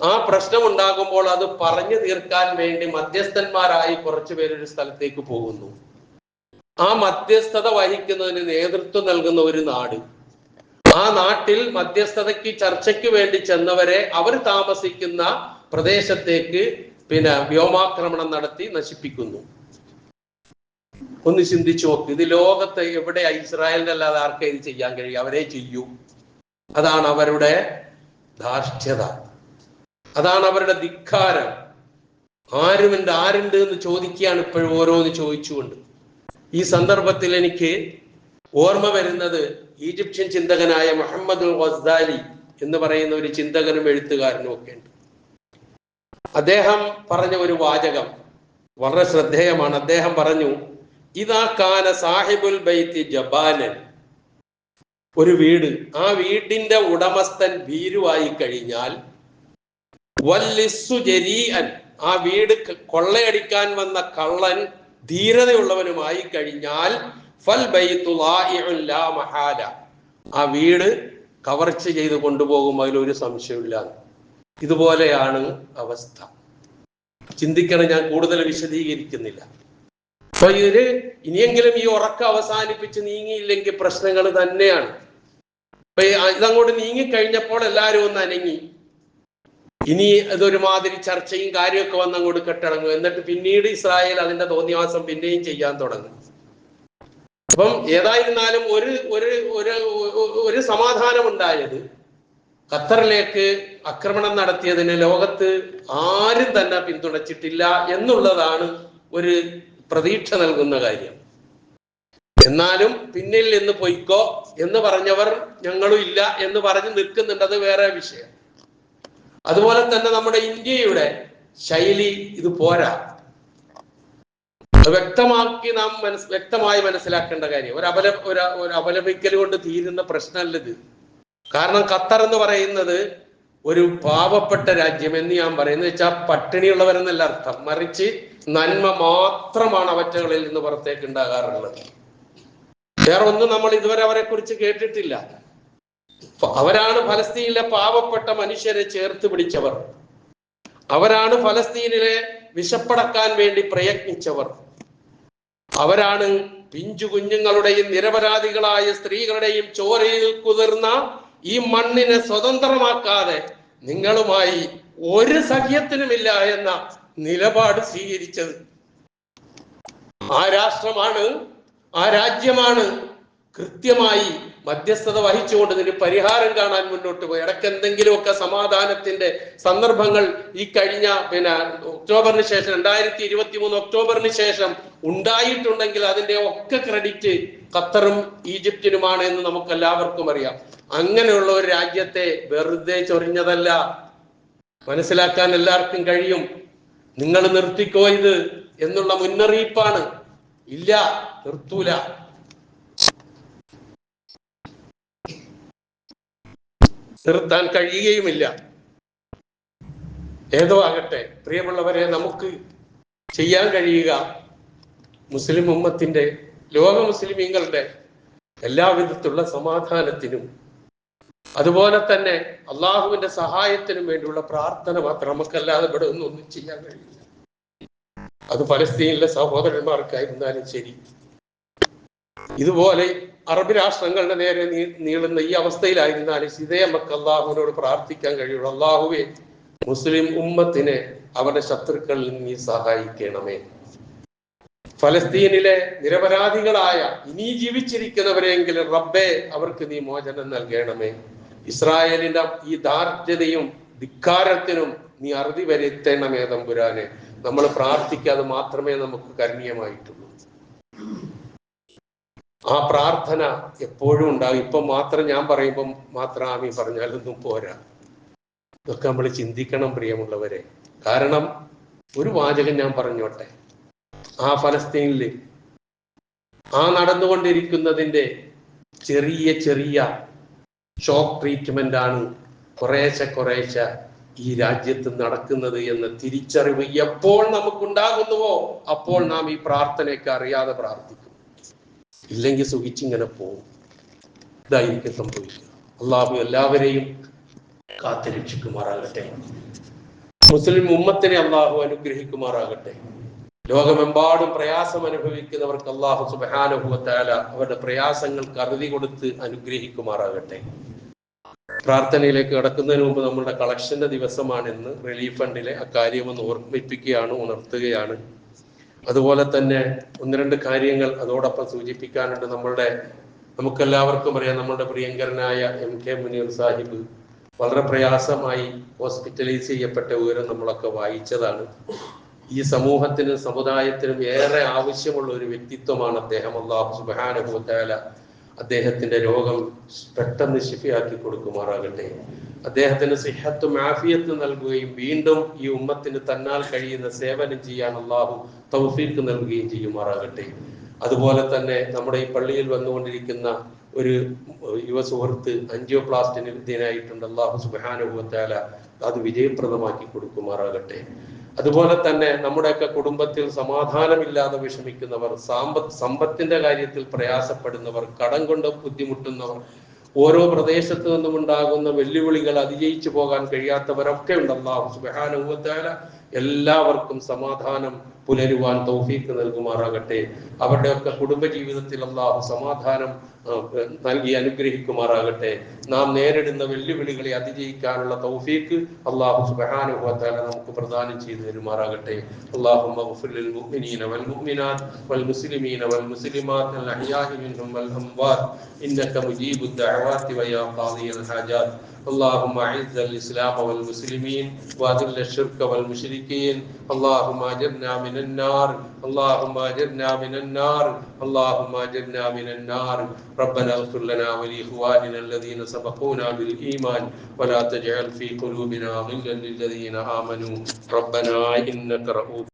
ആ പ്രശ്നം ഉണ്ടാകുമ്പോൾ അത് പറഞ്ഞു തീർക്കാൻ വേണ്ടി മധ്യസ്ഥന്മാരായി കുറച്ചു പേരൊരു സ്ഥലത്തേക്ക് പോകുന്നു. ആ മധ്യസ്ഥത വഹിക്കുന്നതിന് നേതൃത്വം നൽകുന്ന ഒരു നാട്, ആ നാട്ടിൽ മധ്യസ്ഥതയ്ക്ക് ചർച്ചയ്ക്ക് വേണ്ടി ചെന്നവരെ അവർ താമസിക്കുന്ന പ്രദേശത്തേക്ക് വ്യോമാക്രമണം നടത്തി നശിപ്പിക്കുന്നു. ഒന്ന് ചിന്തിച്ചു നോക്ക്. ഇത് ലോകത്ത് എവിടെ? ഇസ്രായേലിന്റെ അല്ലാതെ ആർക്കെ ഇത് ചെയ്യാൻ കഴിയും? അവരെ ചെയ്യൂ. അതാണ് അവരുടെ ധാർഷ്ട്യത, അതാണ് അവരുടെ ധിക്കാരം. ആരുണ്ട് എന്ന് ചോദിക്കുകയാണ് ഇപ്പോഴും ഓരോന്ന് ചോദിച്ചുകൊണ്ട്. ഈ സന്ദർഭത്തിൽ എനിക്ക് ഓർമ്മ വരുന്നത് ഈജിപ്ഷ്യൻ ചിന്തകനായ മുഹമ്മദ് ഗസ്സാലി എന്ന് പറയുന്ന ഒരു ചിന്തകനും എഴുത്തുകാരനും ഒക്കെ ഉണ്ട്. അദ്ദേഹം പറഞ്ഞ ഒരു വാചകം വളരെ ശ്രദ്ധേയമാണ്. അദ്ദേഹം പറഞ്ഞു, ഇദാ കാന സാഹിബുൽ ബൈത്തി ജബാലൻ, ഒരു വീട്, ആ വീടിന്റെ ഉടമസ്ഥൻ ഭീരുവായി കഴിഞ്ഞാൽ, വല്ലിസ്സു ജരീഅൻ, ആ വീട് കൊള്ളയടിക്കാൻ വന്ന കള്ളൻ ധീരതയുള്ളവനുമായി കഴിഞ്ഞാൽ, ഫൽ ബൈത്തു ളായിഉൻ ലാ മഹാല, ആ വീട് കവർച്ച ചെയ്ത് കൊണ്ടുപോകും, അതിലൊരു സംശയമില്ല. ഇതുപോലെയാണ് അവസ്ഥ. ചിന്തിക്കണം, ഞാൻ കൂടുതൽ വിശദീകരിക്കുന്നില്ല. അപ്പൊ ഇതിന് ഇനിയെങ്കിലും ഈ ഉറക്കം അവസാനിപ്പിച്ച് നീങ്ങിയില്ലെങ്കിൽ പ്രശ്നങ്ങൾ തന്നെയാണ്. അപ്പൊ ഇതങ്ങോട്ട് നീങ്ങിക്കഴിഞ്ഞപ്പോൾ എല്ലാവരും ഒന്ന് അനങ്ങി. ഇനി ഇതൊരുമാതിരി ചർച്ചയും കാര്യമൊക്കെ വന്നങ്ങോട്ട് കെട്ടടങ്ങും. എന്നിട്ട് പിന്നീട് ഇസ്രായേൽ അതിന്റെ തോന്നിവാസം പിന്നെയും ചെയ്യാൻ തുടങ്ങും. അപ്പം ഏതായിരുന്നാലും ഒരു ഒരു ഒരു ഒരു സമാധാനം ഉണ്ടായത് ഖത്തറിലേക്ക് ആക്രമണം നടത്തിയതിന് ലോകത്ത് ആരും തന്നെ പിന്തുണച്ചിട്ടില്ല എന്നുള്ളതാണ് ഒരു പ്രതീക്ഷ നൽകുന്ന കാര്യം. എന്നാലും പിന്നിൽ നിന്ന് പൊയ്ക്കോ എന്ന് പറഞ്ഞവർ ഞങ്ങളും ഇല്ല എന്ന് പറഞ്ഞ് നിൽക്കുന്നുണ്ട്. അത് വേറെ വിഷയം. അതുപോലെ തന്നെ നമ്മുടെ ഇന്ത്യയുടെ ശൈലി ഇത് പോരാ. വ്യക്തമാക്കി നാം വ്യക്തമായി മനസ്സിലാക്കേണ്ട കാര്യം. ഒരു അപലപിക്കൽ കൊണ്ട് തീരുന്ന പ്രശ്നമല്ല ഇത്. കാരണം ഖത്തർ എന്ന് പറയുന്നത് ഒരു പാവപ്പെട്ട രാജ്യം എന്ന് ഞാൻ പറയുന്നത് വെച്ചാൽ പട്ടിണിയുള്ളവരെന്നല്ല അർത്ഥം, മറിച്ച് നന്മ മാത്രമാണ് അവറ്റകളിൽ നിന്ന് പുറത്തേക്ക് ഉണ്ടാകാറുള്ളത്. വേറെ ഒന്നും നമ്മൾ ഇതുവരെ അവരെ കുറിച്ച് കേട്ടിട്ടില്ല. അവരാണ് ഫലസ്തീനിലെ പാവപ്പെട്ട മനുഷ്യരെ ചേർത്ത് പിടിച്ചവർ. അവരാണ് ഫലസ്തീനിലെ വിശപ്പടക്കാൻ വേണ്ടി പ്രയത്നിച്ചവർ. അവരാണ് പിഞ്ചു കുഞ്ഞുങ്ങളുടെയും നിരപരാധികളായ സ്ത്രീകളുടെയും ചോരയിൽ കുതിർന്ന ഈ മണ്ണിനെ സ്വതന്ത്രമാക്കാതെ നിങ്ങളുമായി ഒരു സഖ്യത്തിനുമില്ല എന്ന നിലപാട് സ്വീകരിച്ചത്. ആ രാഷ്ട്രമാണ്, ആ രാജ്യമാണ് കൃത്യമായി മധ്യസ്ഥത വഹിച്ചുകൊണ്ട് ഇതിന് പരിഹാരം കാണാൻ മുന്നോട്ട് പോയി. ഇടയ്ക്ക് എന്തെങ്കിലുമൊക്കെ സമാധാനത്തിന്റെ സന്ദർഭങ്ങൾ ഈ കഴിഞ്ഞ ഒക്ടോബറിന് ശേഷം 2023 ഒക്ടോബറിന് ശേഷം ഉണ്ടായിട്ടുണ്ടെങ്കിൽ അതിന്റെ ഒക്കെ ക്രെഡിറ്റ് ഖത്തറും ഈജിപ്തിനുമാണ് എന്ന് നമുക്ക് എല്ലാവർക്കും അറിയാം. അങ്ങനെയുള്ള ഒരു രാജ്യത്തെ വെറുതെ ചൊരിഞ്ഞതല്ല, മനസ്സിലാക്കാൻ എല്ലാവർക്കും കഴിയും. നിങ്ങൾ നിർത്തിക്കോ ഇത് എന്നുള്ള മുന്നറിയിപ്പാണ്. ഇല്ല, നിർത്തൂല. നിർത്താൻ കഴിയുകയുമില്ല. ഏതോ ആകട്ടെ, പ്രിയമുള്ളവരെ, നമുക്ക് ചെയ്യാൻ കഴിയുക മുസ്ലിം ഉമ്മത്തിന്റെ, ലോക മുസ്ലിമീങ്ങളുടെ എല്ലാവിധത്തിലുള്ള സമാധാനത്തിനും അതുപോലെ തന്നെ അള്ളാഹുവിന്റെ സഹായത്തിനും വേണ്ടിയുള്ള പ്രാർത്ഥന മാത്രം. നമുക്കല്ലാതെ ഇവിടെ ഒന്നും ചെയ്യാൻ കഴിയില്ല. അത് ഫലസ്തീനിലെ സഹോദരന്മാർക്കായിരുന്നാലും ശരി, ഇതുപോലെ അറബ് രാഷ്ട്രങ്ങളുടെ നേരെ നീളുന്ന ഈ അവസ്ഥയിലായിരുന്നാലും ഇതേ നമുക്ക് അള്ളാഹുവിനോട് പ്രാർത്ഥിക്കാൻ കഴിയുള്ളൂ. അള്ളാഹുവെ, മുസ്ലിം ഉമ്മത്തിനെ അവരുടെ ശത്രുക്കളിൽ നീ സഹായിക്കണമേ. ഫലസ്തീനിലെ നിരപരാധികളായ ഇനി ജീവിച്ചിരിക്കുന്നവരെങ്കിലും റബ്ബേ അവർക്ക് നീ മോചനം നൽകണമേ. ഇസ്രായേലിന്റെ ഈ ദാർഢ്യതയും ധിക്കാരത്തിനും നീ അറുതി വരുത്തണമേ തമ്പുരാനെ. നമ്മൾ പ്രാർത്ഥിക്കാതെ മാത്രമേ നമുക്ക് കരണീയമായിട്ടുള്ളൂ. ആ പ്രാർത്ഥന എപ്പോഴും ഉണ്ടാകും. ഇപ്പം മാത്രം ഞാൻ പറയുമ്പം മാത്രം ആമീൻ പറഞ്ഞാലൊന്നും പോരാ. ഇതൊക്കെ നമ്മൾ ചിന്തിക്കണം പ്രിയമുള്ളവരെ. കാരണം ഒരു വാചകം ഞാൻ പറഞ്ഞോട്ടെ, ആ ഫലസ്തീനില് ആ നടന്നുകൊണ്ടിരിക്കുന്നതിന്റെ ചെറിയ ചെറിയ ഷോക്ക് ട്രീറ്റ്മെന്റ് ആണ് കുറേശ്ശെ ഈ രാജ്യത്ത് നടക്കുന്നത് എന്ന തിരിച്ചറിവ് എപ്പോൾ നമുക്കുണ്ടാകുന്നുവോ അപ്പോൾ നാം ഈ പ്രാർത്ഥനയൊക്കെ അറിയാതെ പ്രാർത്ഥിക്കും. ഇല്ലെങ്കിൽ സുഖിച്ചിങ്ങനെ പോകും. ഇതായിരിക്കും സംഭവിക്കുക. അള്ളാഹു എല്ലാവരെയും കാത്തുരക്ഷിക്കുമാറാകട്ടെ. മുസ്ലിം ഉമ്മത്തിനെ അള്ളാഹു അനുഗ്രഹിക്കുമാറാകട്ടെ. ലോകമെമ്പാടും പ്രയാസം അനുഭവിക്കുന്നവർക്ക് അള്ളാഹു സുബ്ഹാനഹു വ തആല അവരുടെ പ്രയാസങ്ങൾക്ക് അറുതി കൊടുത്ത് അനുഗ്രഹിക്കുമാറാകട്ടെ. പ്രാർത്ഥനയിലേക്ക് കടക്കുന്നതിന് മുമ്പ് നമ്മുടെ കളക്ഷന്റെ ദിവസമാണെന്ന് റിലീഫ് ഫണ്ടിലെ അക്കാര്യം ഒന്ന് ഓർമ്മിപ്പിക്കുകയാണ്, ഉണർത്തുകയാണ്. അതുപോലെ തന്നെ ഒന്ന് രണ്ട് കാര്യങ്ങൾ അതോടൊപ്പം സൂചിപ്പിക്കാനുണ്ട്. നമുക്കെല്ലാവർക്കും അറിയാം, നമ്മുടെ പ്രിയങ്കരനായ MK മുനീർ സാഹിബ് വളരെ പ്രയാസമായി ഹോസ്പിറ്റലൈസ് ചെയ്യപ്പെട്ട വിവരം നമ്മളൊക്കെ വായിച്ചതാണ്. ഈ സമൂഹത്തിനും സമുദായത്തിനും ഏറെ ആവശ്യമുള്ള ഒരു വ്യക്തിത്വമാണ് അദ്ദേഹം. അല്ലാഹു സുബ്ഹാനഹു വ തആല അദ്ദേഹത്തിന്റെ രോഗം പെട്ടെന്ന് ശിഫയാക്കി കൊടുക്കുമാറാകട്ടെ. അദ്ദേഹത്തിന് സിഹത്തും ആഫിയത്തും നൽകുകയും വീണ്ടും ഈ ഉമ്മത്തിന് തന്നാൽ കഴിയുന്ന സേവനം ചെയ്യാൻ അള്ളാഹു തൗഫീഖ് നൽകുകയും ചെയ്യുമാറാകട്ടെ. അതുപോലെ തന്നെ നമ്മുടെ ഈ പള്ളിയിൽ വന്നുകൊണ്ടിരിക്കുന്ന ഒരു യുവ സുഹൃത്ത് ആൻജിയോപ്ലാസ്റ്റിന് വിധേയനായിട്ടുണ്ട്. അല്ലാഹു സുബ്ഹാനഹു വ തആല അത് വിജയപ്രദമാക്കി കൊടുക്കുമാറാകട്ടെ. അതുപോലെ തന്നെ നമ്മുടെയൊക്കെ കുടുംബത്തിൽ സമാധാനമില്ലാതെ വിഷമിക്കുന്നവർ, സമ്പത്തിന്റെ കാര്യത്തിൽ പ്രയാസപ്പെടുന്നവർ, കടം കൊണ്ട് ബുദ്ധിമുട്ടുന്നവർ, ഓരോ പ്രദേശത്ത് നിന്നും ഉണ്ടാകുന്ന വെല്ലുവിളികൾ അതിജയിച്ചു പോകാൻ കഴിയാത്തവരൊക്കെ ഉണ്ട്. അല്ലാഹു സുബ്ഹാനഹു വ തആല എല്ലാവർക്കും സമാധാനം പുലരുവാൻ തൗഫീഖ് നൽകുമാറാകട്ടെ. അവരുടെയൊക്കെ കുടുംബജീവിതത്തിൽ അള്ളാഹു സമാധാനം നൽകി അനുഗ്രഹിക്കുമാറാകട്ടെ. നാം നേരിടുന്ന വെല്ലുവിളികളെ അതിജയിക്കാനുള്ള തൗഫീഖ് അള്ളാഹു സുബ്ഹാനഹു വ തആല നമുക്ക് പ്രദാനം ചെയ്തു തരുമാറാകട്ടെ. അല്ലാഹുമ്മ ഗ്ഫിർ ലിൽ മുഅ്മിനീന വൽ മുഅ്മിനാത്ത് വൽ മുസ്ലിമീന വൽ മുസ്ലിമാത്ത് അൽ അഹ്യാഇ മിൻഹും വൽ അംവാത്ത് ഇന്നക മുജീബുദ് ദഅവാതി വയാ ഖാദിയൽ ഹാജാത്ത്. اللهم اعز الاسلام والمسلمين واذل الشرك والمشركين. اللهم اجرنا من النار، اللهم اجرنا من النار، اللهم اجرنا من النار. ربنا اغفر لنا ولاخواننا الذين سبقونا بالايمان ولا تجعل في قلوبنا غلا للذين امنوا ربنا انك رؤوف